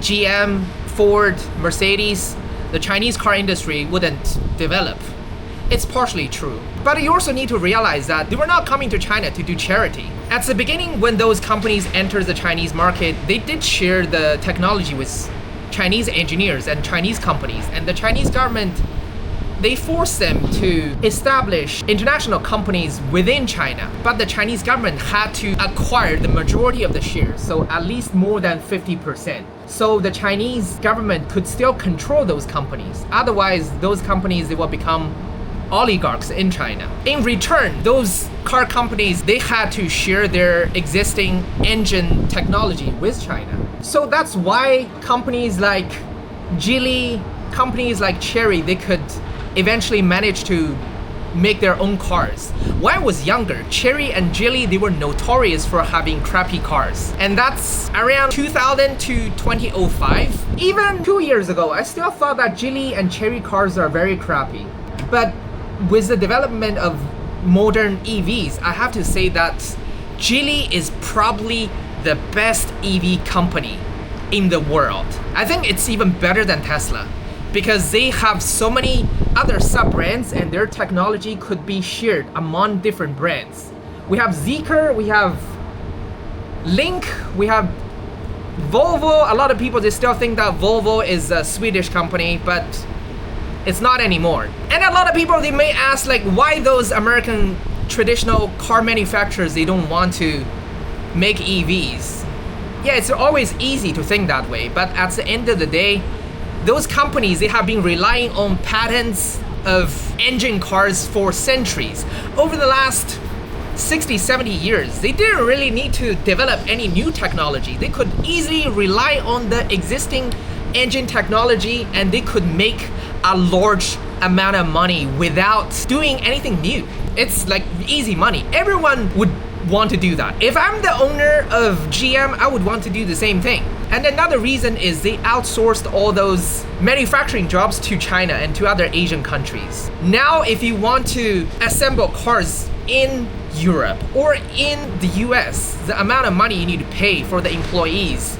GM, Ford, Mercedes, the Chinese car industry wouldn't develop. It's partially true. But you also need to realize that they were not coming to China to do charity. At the beginning, when those companies entered the Chinese market, they did share the technology with Chinese engineers and Chinese companies. And the Chinese government, they forced them to establish international companies within China. But the Chinese government had to acquire the majority of the shares, so at least more than 50%. So the Chinese government could still control those companies. Otherwise, those companies, they will become oligarchs in China. In return, those car companies, they had to share their existing engine technology with China. So that's why companies like Geely, companies like Chery, they could eventually manage to make their own cars. When I was younger, Chery and Geely, they were notorious for having crappy cars. And that's around 2000 to 2005. Even 2 years ago, I still thought that Geely and Chery cars are very crappy. But with the development of modern EVs, I have to say that Geely is probably the best EV company in the world. I think it's even better than Tesla because they have so many other sub-brands and their technology could be shared among different brands. We have Zeekr, we have Link, we have Volvo. A lot of people, they still think that Volvo is a Swedish company, but it's not anymore. And a lot of people, they may ask like why those American traditional car manufacturers, they don't want to make EVs. Yeah, it's always easy to think that way, but at the end of the day, those companies, they have been relying on patents of engine cars for centuries. Over the last 60, 70 years, they didn't really need to develop any new technology. They could easily rely on the existing engine technology and they could make a large amount of money without doing anything new. It's like easy money. Everyone would want to do that. If I'm the owner of GM, I would want to do the same thing. And another reason is they outsourced all those manufacturing jobs to China and to other Asian countries. Now, if you want to assemble cars in Europe or in the US, the amount of money you need to pay for the employees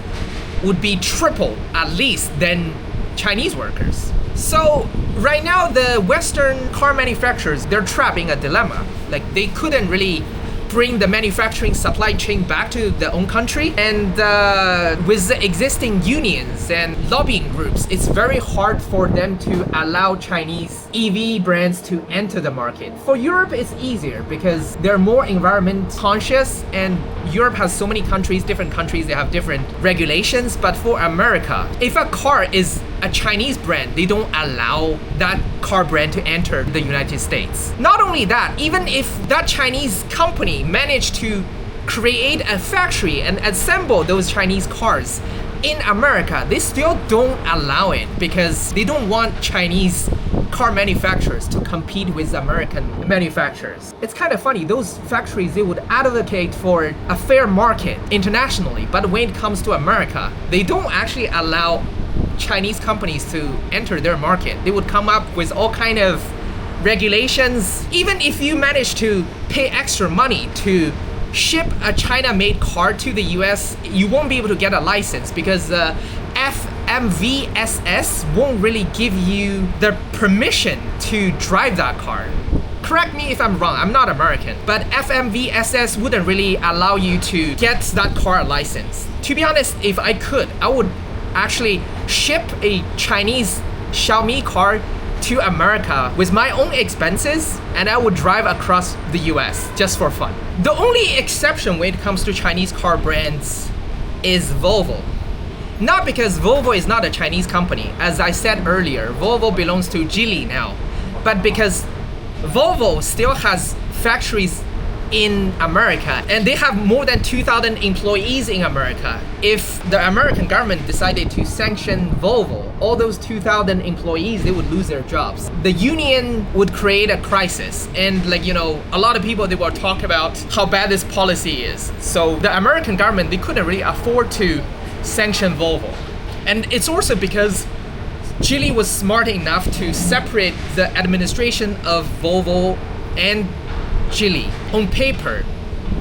would be triple at least than Chinese workers. So right now, the Western car manufacturers, they're trapped in a dilemma. Like they couldn't really bring the manufacturing supply chain back to their own country. And with the existing unions and lobbying groups, it's very hard for them to allow Chinese EV brands to enter the market. For Europe, it's easier because they're more environment conscious, and Europe has so many countries, different countries, they have different regulations. But for America, if a car is a Chinese brand, they don't allow that car brand to enter the United States. Not only that, even if that Chinese company managed to create a factory and assemble those Chinese cars in America, they still don't allow it because they don't want Chinese car manufacturers to compete with American manufacturers. It's kind of funny, those factories, they would advocate for a fair market internationally, but when it comes to America, they don't actually allow Chinese companies to enter their market. They would come up with all kind of regulations. Even if you manage to pay extra money to ship a China-made car to the US, you won't be able to get a license because FMVSS won't really give you the permission to drive that car. Correct me if I'm wrong, I'm not American, but FMVSS wouldn't really allow you to get that car a license. To be honest, if I could, I would actually ship a Chinese Xiaomi car to America with my own expenses, and I would drive across the US just for fun. The only exception when it comes to Chinese car brands is Volvo. Not because Volvo is not a Chinese company. As I said earlier, Volvo belongs to Geely now, but because Volvo still has factories in America and they have more than 2,000 employees in America. If the American government decided to sanction Volvo, all those 2,000 employees, they would lose their jobs. The union would create a crisis, and a lot of people, they will talk about how bad this policy is. So the American government, they couldn't really afford to sanction Volvo. And it's also because Geely was smart enough to separate the administration of Volvo and Geely. On paper,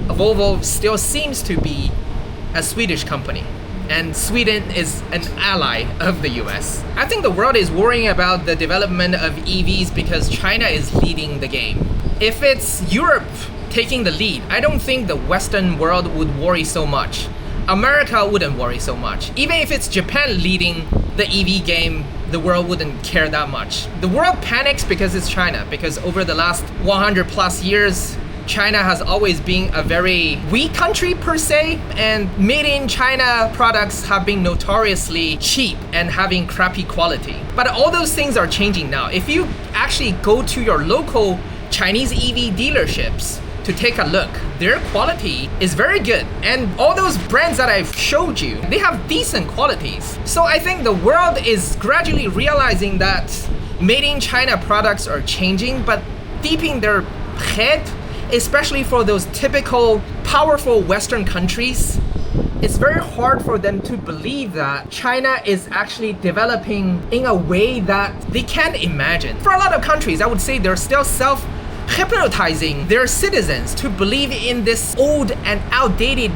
Volvo still seems to be a Swedish company, and Sweden is an ally of the US. I think the world is worrying about the development of EVs because China is leading the game. If it's Europe taking the lead, I don't think the Western world would worry so much. America wouldn't worry so much. Even if it's Japan leading the EV game, the world wouldn't care that much. The world panics because it's China, because over the last 100 plus years, China has always been a very weak country per se, and made in China products have been notoriously cheap and having crappy quality. But all those things are changing now. If you actually go to your local Chinese EV dealerships to take a look, their quality is very good. And all those brands that I've showed you, they have decent qualities. So I think the world is gradually realizing that made in China products are changing, but deep in their head, especially for those typical powerful Western countries, it's very hard for them to believe that China is actually developing in a way that they can't imagine. For a lot of countries, I would say they're still hypnotizing their citizens to believe in this old and outdated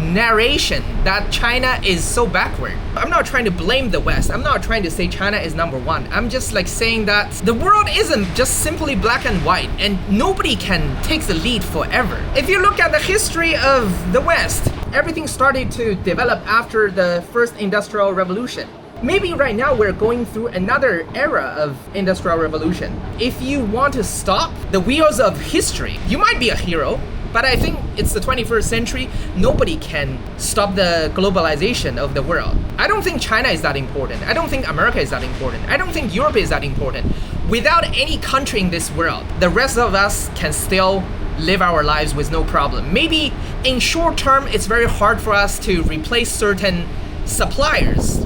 narration that China is so backward. I'm not trying to blame the West. I'm not trying to say China is number one. I'm just saying that the world isn't just simply black and white, and nobody can take the lead forever. If you look at the history of the West, everything started to develop after the first industrial revolution. Maybe right now we're going through another era of industrial revolution. If you want to stop the wheels of history, you might be a hero, but I think it's the 21st century. Nobody can stop the globalization of the world. I don't think China is that important. I don't think America is that important. I don't think Europe is that important. Without any country in this world, the rest of us can still live our lives with no problem. Maybe in short term, it's very hard for us to replace certain suppliers,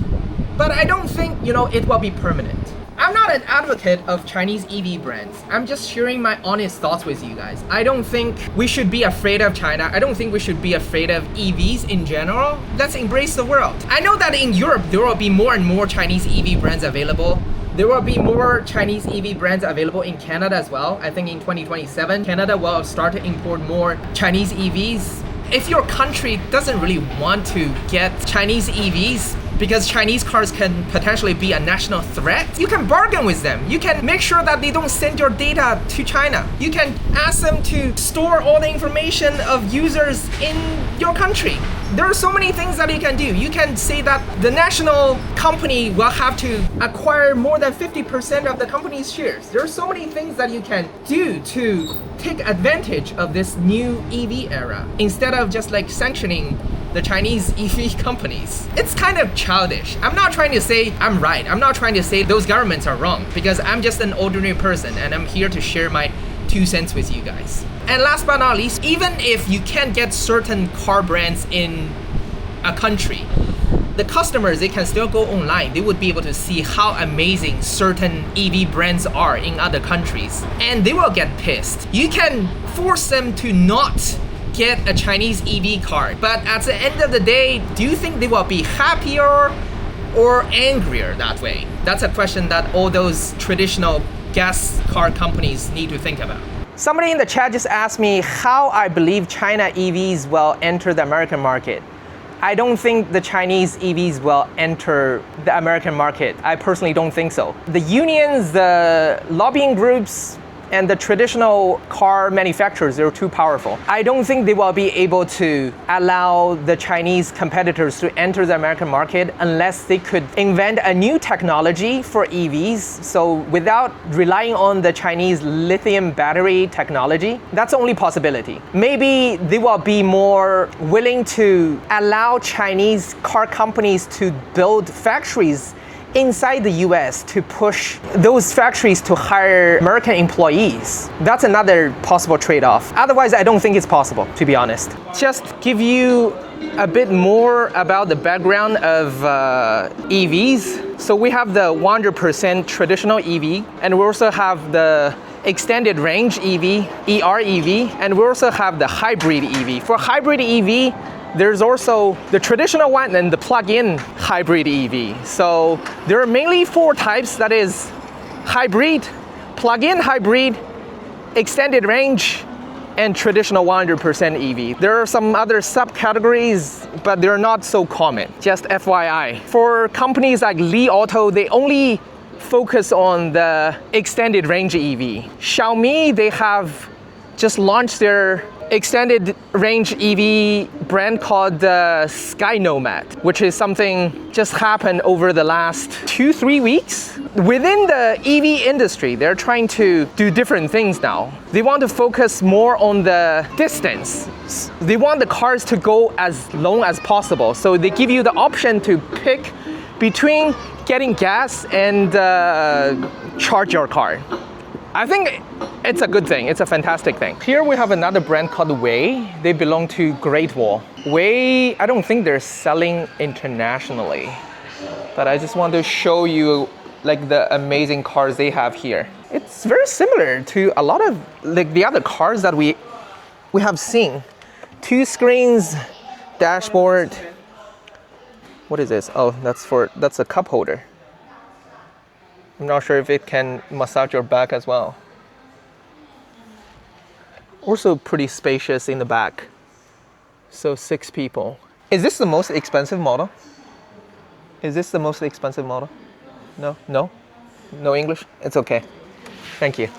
but I don't think, it will be permanent. I'm not an advocate of Chinese EV brands. I'm just sharing my honest thoughts with you guys. I don't think we should be afraid of China. I don't think we should be afraid of EVs in general. Let's embrace the world. I know that in Europe, there will be more and more Chinese EV brands available. There will be more Chinese EV brands available in Canada as well. I think in 2027, Canada will start to import more Chinese EVs. If your country doesn't really want to get Chinese EVs, because Chinese cars can potentially be a national threat, you can bargain with them. You can make sure that they don't send your data to China. You can ask them to store all the information of users in your country. There are so many things that you can do. You can say that the national company will have to acquire more than 50% of the company's shares. There are so many things that you can do to take advantage of this new EV era instead of just like sanctioning the Chinese EV companies. It's kind of childish. I'm not trying to say I'm right. I'm not trying to say those governments are wrong, because I'm just an ordinary person and I'm here to share my 2 cents with you guys. And last but not least, even if you can't get certain car brands in a country, the customers, they can still go online. They would be able to see how amazing certain EV brands are in other countries, and they will get pissed. You can force them to not get a Chinese EV car, but at the end of the day, do you think they will be happier or angrier that way? That's a question that all those traditional gas car companies need to think about. Somebody in the chat just asked me how I believe China EVs will enter the American market. I don't think the Chinese EVs will enter the American market. I personally don't think so. The unions, the lobbying groups, and the traditional car manufacturers, they're too powerful. I don't think they will be able to allow the Chinese competitors to enter the American market unless they could invent a new technology for EVs. So without relying on the Chinese lithium battery technology, that's the only possibility. Maybe they will be more willing to allow Chinese car companies to build factories inside the US to push those factories to hire American employees. That's another possible trade-off. Otherwise, I don't think it's possible, to be honest. Just give you a bit more about the background of EVs. So we have the 100% traditional EV, and we also have the extended range EV, ER EV, and we also have the hybrid EV. For hybrid EV, there's also the traditional one and the plug-in hybrid EV. So there are mainly 4 types, that is hybrid, plug-in hybrid, extended range, and traditional 100% EV. There are some other subcategories, but they're not so common, just FYI. For companies like Li Auto, they only focus on the extended range EV. Xiaomi, they have just launched their extended range EV brand called Sky Nomad, which is something just happened over the last 2-3 weeks. Within the EV industry, they're trying to do different things now. They want to focus more on the distance. They want the cars to go as long as possible. So they give you the option to pick between getting gas and charge your car. I think it's a good thing. It's a fantastic thing. Here we have another brand called Voyah. They belong to Great Wall. Voyah, I don't think they're selling internationally, but I just want to show you like the amazing cars they have here. It's very similar to a lot of like the other cars that we have seen. 2 screens, dashboard. What is this? Oh, that's a cup holder. I'm not sure if it can massage your back as well. Also pretty spacious in the back. So 6 people. Is this the most expensive model? Is this the most expensive model? No? No? No English? It's okay. Thank you.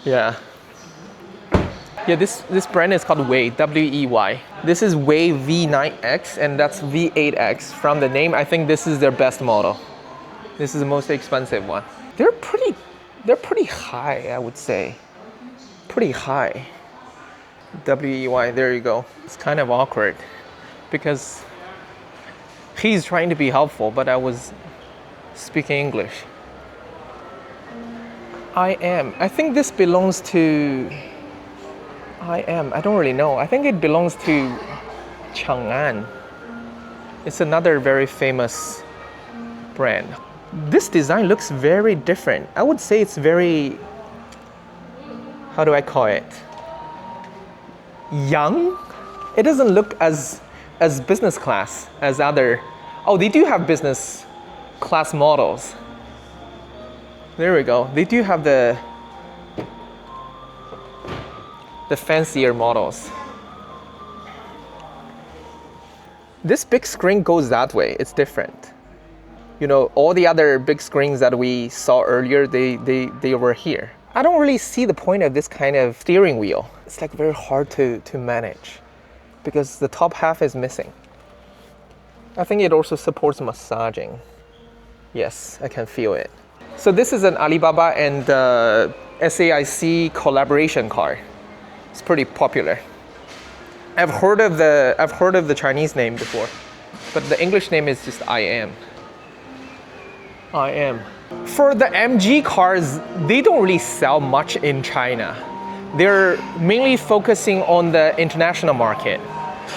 Yeah. Yeah, this brand is called Voyah, W-E-Y. This is Voyah V9X, and that's V8X. From the name, I think this is their best model. This is the most expensive one. They're pretty high, I would say. Pretty high. W-E-Y, there you go. It's kind of awkward because he's trying to be helpful, but I was speaking English. I think this belongs to I don't really know. I think it belongs to Chang'an. It's another very famous brand. This design looks very different. I would say it's very, how do I call it? Young? It doesn't look as business class as other, oh, they do have business class models. There we go. They do have the fancier models. This big screen goes that way. It's different. You know, all the other big screens that we saw earlier, they were here. I don't really see the point of this kind of steering wheel. It's like very hard to manage because the top half is missing. I think it also supports massaging. Yes, I can feel it. So this is an Alibaba and SAIC collaboration car. It's pretty popular. I've heard of the Chinese name before, but the English name is just IM. For the MG cars, they don't really sell much in China. They're mainly focusing on the international market.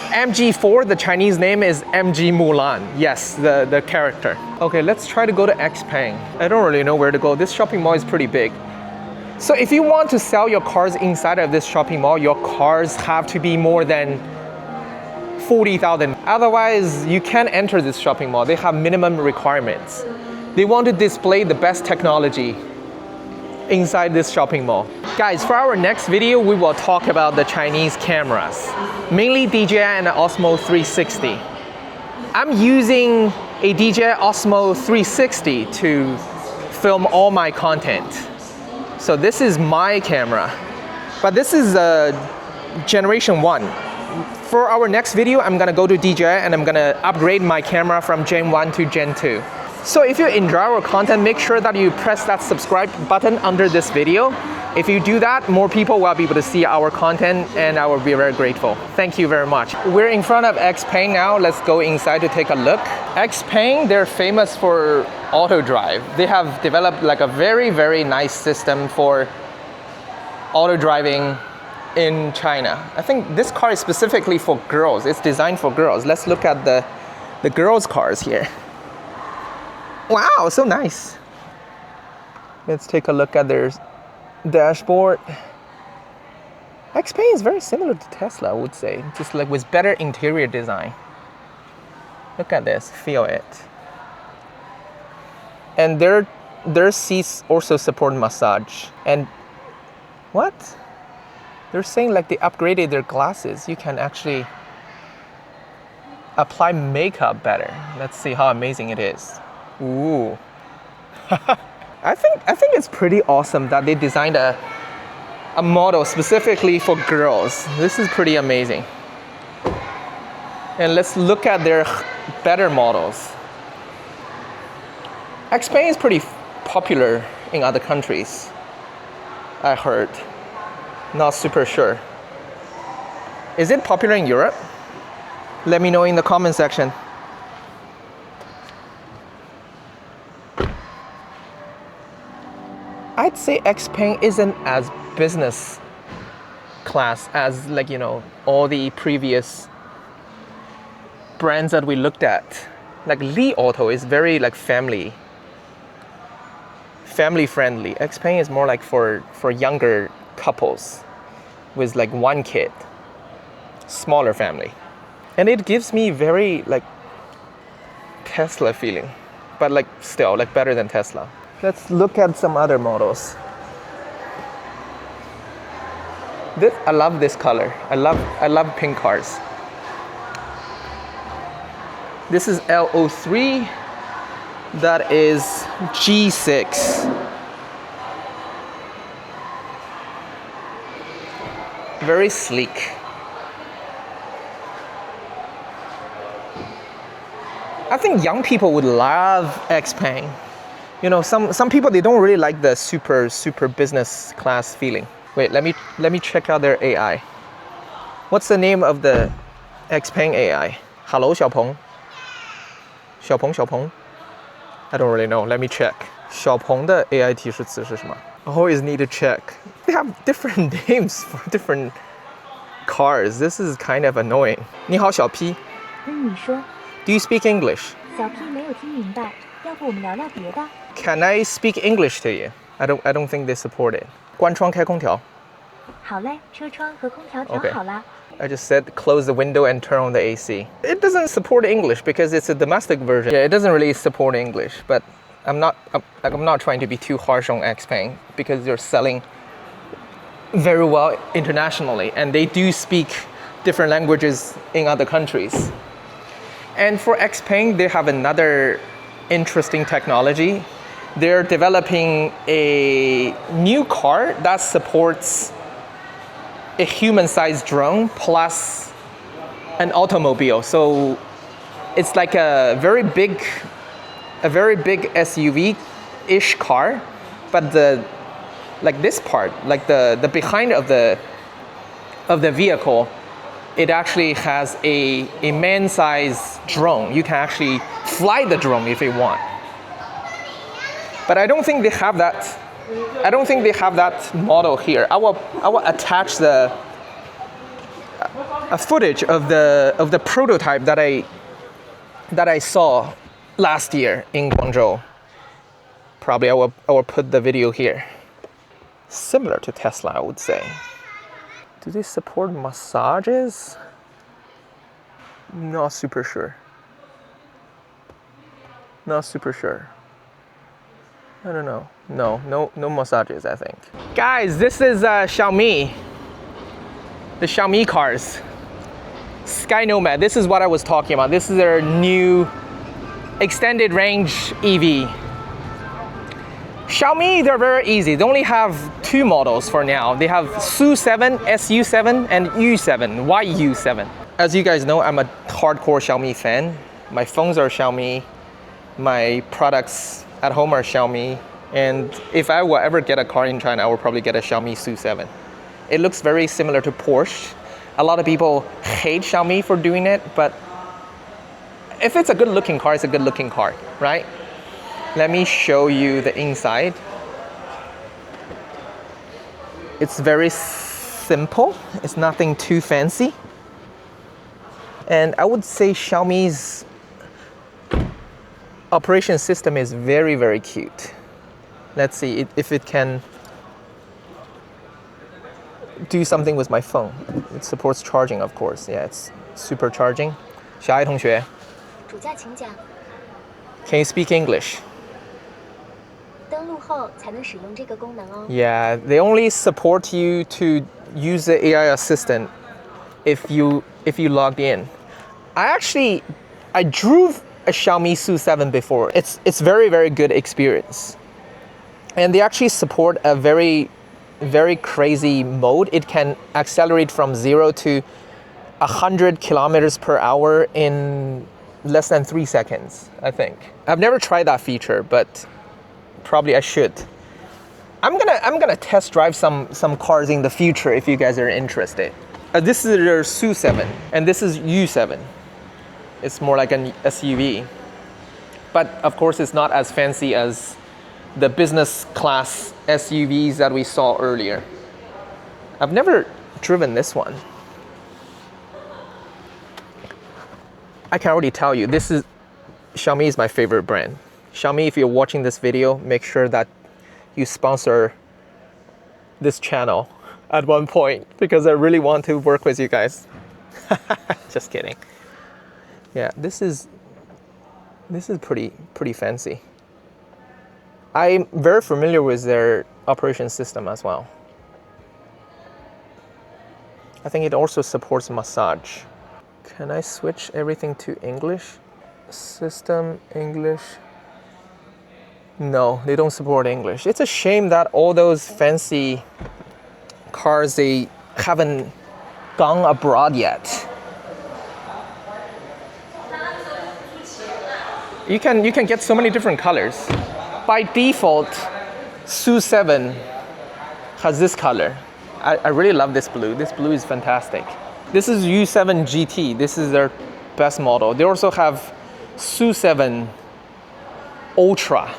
MG4, the Chinese name is MG Mulan. Yes, the character. Okay, let's try to go to XPeng. I don't really know where to go. This shopping mall is pretty big. So if you want to sell your cars inside of this shopping mall, your cars have to be more than 40,000. Otherwise, you can't enter this shopping mall. They have minimum requirements. They want to display the best technology inside this shopping mall. Guys, for our next video, we will talk about the Chinese cameras, mainly DJI and Osmo 360. I'm using a DJI Osmo 360 to film all my content. So this is my camera, but this is generation 1. For our next video, I'm gonna go to DJI and I'm gonna upgrade my camera from Gen 1 to Gen 2. So if you enjoy our content, make sure that you press that subscribe button under this video. If you do that, more people will be able to see our content and I will be very grateful. Thank you very much. We're in front of XPeng now. Let's go inside to take a look. XPeng, they're famous for auto drive. They have developed like a very, very nice system for auto driving in China. I think this car is specifically for girls. It's designed for girls. Let's look at the girls' cars here. Wow, so nice. Let's take a look at their dashboard. XPeng is very similar to Tesla, I would say, just like with better interior design. Look at this, feel it. And their seats also support massage. And what? They're saying like they upgraded their glasses. You can actually apply makeup better. Let's see how amazing it is. Ooh. I think it's pretty awesome that they designed a model specifically for girls. This is pretty amazing. And let's look at their better models. XPeng is pretty popular in other countries, I heard. Not super sure. Is it popular in Europe? Let me know in the comment section. I'd say XPeng isn't as business class as, like, you know, all the previous brands that we looked at. Like Li Auto is very like family friendly. XPeng is more like for younger couples with like one kid, smaller family. And it gives me very like Tesla feeling, but like still like better than Tesla. Let's look at some other models. I love this color. I love pink cars. This is L03. That is G6. Very sleek. I think young people would love XPeng. You know, some people, they don't really like the super business class feeling. Wait, let me check out their AI. What's the name of the XPeng AI? Hello, Xiaopeng. Xiaopeng. I don't really know. Let me check. 小鹏的 AI 提示词是什么? Always need to check. They have different names for different cars. This is kind of annoying. 你好，小 P. 你说。Do you speak English? 小 P 没有听明白，要不我们聊聊别的？ Can I speak English to you? I don't think they support it. 关窗开空调。好嘞，车窗和空调调好啦。I just said close the window and turn on the AC. It doesn't support English because it's a domestic version. Yeah, it doesn't really support English, but I'm not trying to be too harsh on XPeng because they're selling very well internationally and they do speak different languages in other countries. And for XPeng, they have another interesting technology. They're developing a new car that supports a human-sized drone plus an automobile. So it's like a very big SUV-ish car, but this part, like the behind of the vehicle, it actually has a man-sized drone. You can actually fly the drone if you want. But I don't think they have that. I don't think they have that model here. I will attach a footage of the prototype that I saw last year in Guangzhou. Probably I will put the video here. Similar to Tesla, I would say. Do they support massages? Not super sure. Not super sure. I don't know. No massages, I think. Guys, this is Xiaomi. The Xiaomi cars. Sky Nomad, this is what I was talking about. This is their new extended range EV. Xiaomi, they're very easy. They only have 2 models for now. They have SU7, SU7, and U7, YU7. As you guys know, I'm a hardcore Xiaomi fan. My phones are Xiaomi. My products at home are Xiaomi. And if I will ever get a car in China, I will probably get a Xiaomi SU7. It looks very similar to Porsche. A lot of people hate Xiaomi for doing it, but if it's a good looking car, it's a good looking car, right? Let me show you the inside. It's very simple. It's nothing too fancy. And I would say Xiaomi's operation system is very, very cute. Let's see if it can do something with my phone. It supports charging, of course. Yeah, it's super charging. 小爱同学, 主驾请讲。 can you speak English? 登录后才能使用这个功能哦。 Yeah, they only support you to use the AI assistant if you logged in. I drove a Xiaomi SU7 before. It's very, very good experience. And they actually support a very, very crazy mode. It can accelerate from 0 to 100 kilometers per hour in less than 3 seconds, I think. I've never tried that feature, but probably I should. I'm gonna test drive some cars in the future if you guys are interested. This is their SU7, and this is U7. It's more like an SUV. But of course, it's not as fancy as the business class SUVs that we saw earlier. I've never driven this one. I can already tell you, Xiaomi is my favorite brand. Xiaomi, if you're watching this video, make sure that you sponsor this channel at one point, because I really want to work with you guys. Just kidding. Yeah, this is pretty fancy. I'm very familiar with their operation system as well. I think it also supports massage. Can I switch everything to English? System, English. No, they don't support English. It's a shame that all those fancy cars, they haven't gone abroad yet. You can get so many different colors. By default, SU7 has this color. I really love this blue. This blue is fantastic. This is U7 GT. This is their best model. They also have SU7 Ultra.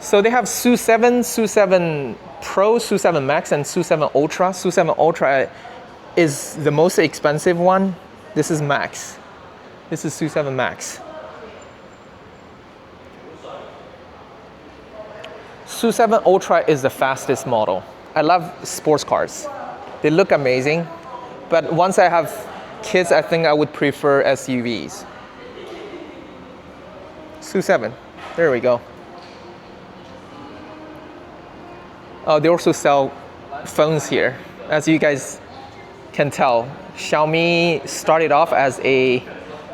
So they have SU7, SU7 Pro, SU7 Max, and SU7 Ultra. SU7 Ultra is the most expensive one. This is Max. This is SU7 Max. SU7 Ultra is the fastest model. I love sports cars. They look amazing, but once I have kids, I think I would prefer SUVs. SU7, there we go. Oh, they also sell phones here. As you guys can tell, Xiaomi started off as a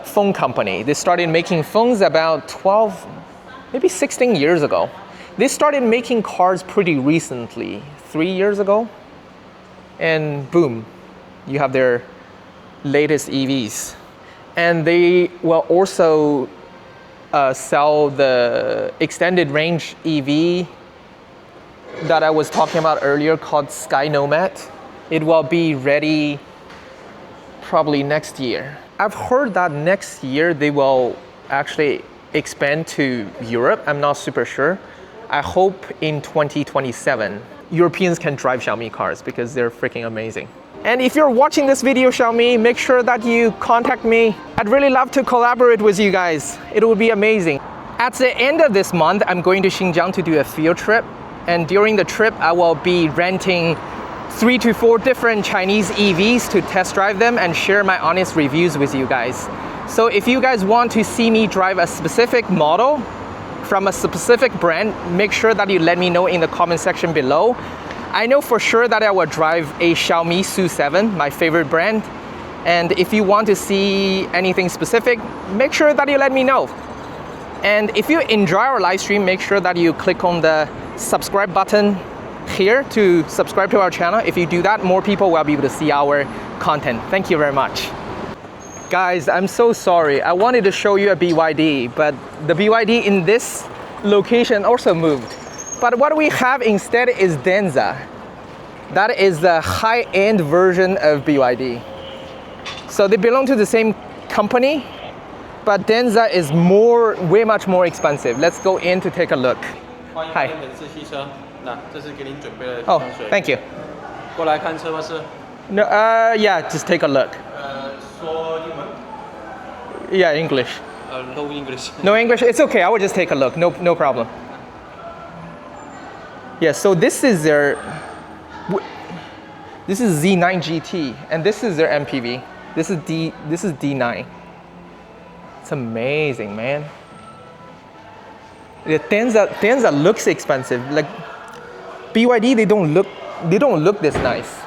phone company. They started making phones about 12, maybe 16 years ago. They started making cars pretty recently, 3 years ago. And boom, you have their latest EVs. And they will also sell the extended range EV that I was talking about earlier called Sky Nomad. It will be ready probably next year. I've heard that next year they will actually expand to Europe. I'm not super sure. I hope in 2027, Europeans can drive Xiaomi cars because they're freaking amazing. And if you're watching this video, Xiaomi, make sure that you contact me. I'd really love to collaborate with you guys. It would be amazing. At the end of this month, I'm going to Xinjiang to do a field trip. And during the trip, I will be renting 3 to 4 different Chinese EVs to test drive them and share my honest reviews with you guys. So if you guys want to see me drive a specific model from a specific brand, make sure that you let me know in the comment section below. I know for sure that I will drive a Xiaomi SU7, my favorite brand. And if you want to see anything specific, make sure that you let me know. And if you enjoy our live stream, make sure that you click on the subscribe button here to subscribe to our channel. If you do that, more people will be able to see our content. Thank you very much. Guys, I'm so sorry. I wanted to show you a BYD, but the BYD in this location also moved. But what we have instead is Denza. That is the high-end version of BYD. So they belong to the same company, but Denza is way much more expensive. Let's go in to take a look. Hi. Oh, thank you. No, yeah, just take a look. Yeah, English. No English. No English? It's okay, I will just take a look. No problem. Yeah, so this is their, this is Z9 GT, and this is their MPV. This is D9. It's amazing, man. The Denza looks expensive. Like BYD, they don't look this nice.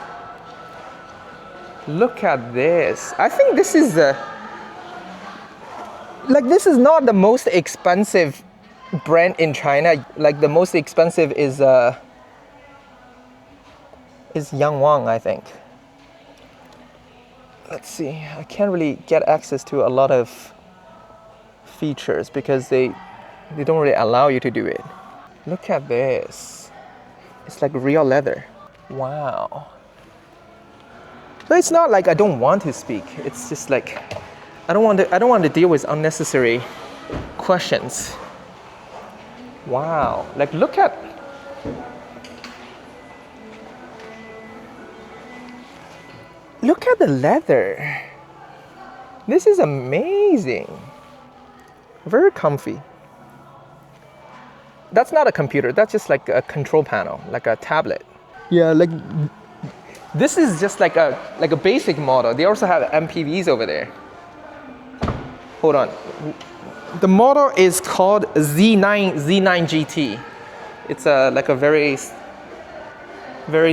Look at this. I think this is this is not the most expensive brand in China. Like the most expensive is Yangwang, I think. Let's see. I can't really get access to a lot of features because they don't really allow you to do it. Look at this. It's like real leather. Wow. But it's not like I don't want to speak. It's just like I don't want to deal with unnecessary questions. Wow. Like look at the leather. This is amazing. Very comfy. That's not a computer. That's just like a control panel, like a tablet. Yeah, like this is just like a basic model. They also have MPVs over there. Hold on. The model is called Z9 GT. It's like a very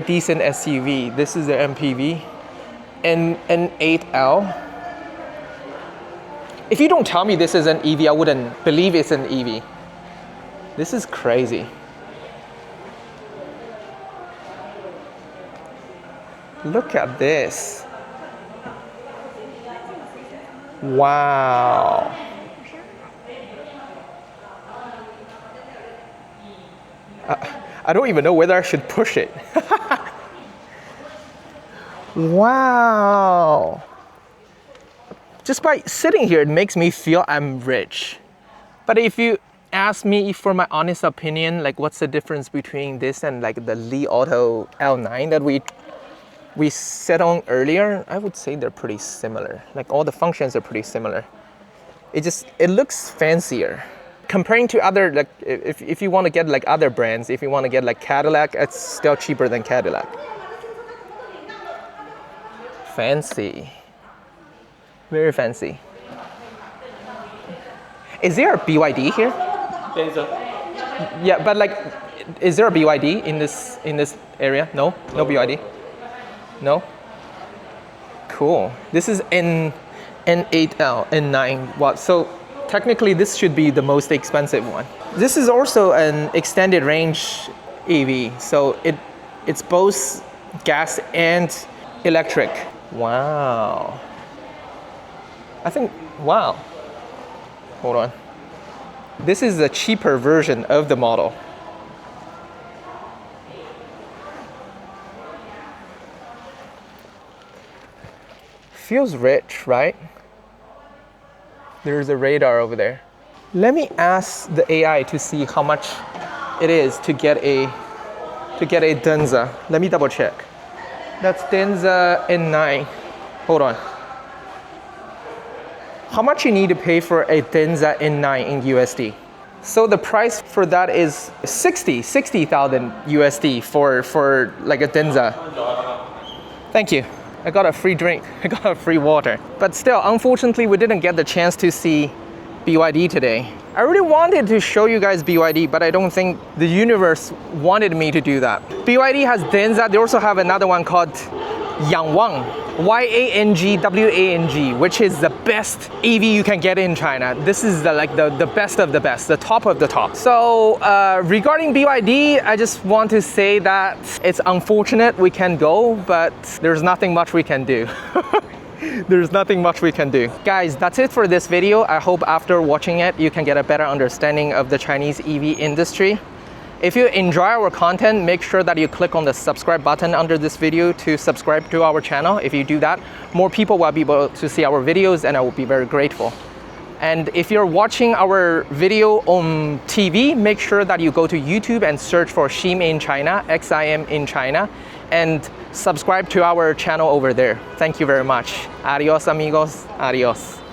decent SUV. This is the MPV. N8L. If you don't tell me this is an EV, I wouldn't believe it's an EV. This is crazy. Look at this. Wow. I don't even know whether I should push it. Wow. Just by sitting here, it makes me feel I'm rich. But if you ask me for my honest opinion, like what's the difference between this and like the Li Auto L9 that we set on earlier, I would say they're pretty similar. Like all the functions are pretty similar. It looks fancier. Comparing to other, like if you want to get like other brands, if you want to get like Cadillac, it's still cheaper than Cadillac. Fancy. Very fancy. Is there a BYD here? Denza. Yeah, but like, is there a BYD in this area? No? No BYD? No? Cool. This is in N8L, N9 watt. So technically this should be the most expensive one. This is also an extended range EV. So it's both gas and electric. Wow. Wow. Hold on. This is a cheaper version of the model. Feels rich, right? There's a radar over there. Let me ask the AI to see how much it is to get a Denza. Let me double check. That's Denza N9. Hold on. How much you need to pay for a Denza N9 in USD? So the price for that is 60,000 USD for like a Denza. Thank you. I got a free drink. I got a free water. But still, unfortunately, we didn't get the chance to see BYD today. I really wanted to show you guys BYD, but I don't think the universe wanted me to do that. BYD has Denza. They also have another one called Yangwang, YANGWANG, which is the best EV you can get in China. This is the best of the best, the top of the top. So regarding BYD, I just want to say that it's unfortunate we can go, but there's nothing much we can do. There's nothing much we can do. Guys, that's it for this video. I hope after watching it, you can get a better understanding of the Chinese EV industry. If you enjoy our content, make sure that you click on the subscribe button under this video to subscribe to our channel. If you do that, more people will be able to see our videos and I will be very grateful. And if you're watching our video on TV, make sure that you go to YouTube and search for Xim in China, XIM in China, and subscribe to our channel over there. Thank you very much. Adios, amigos. Adios.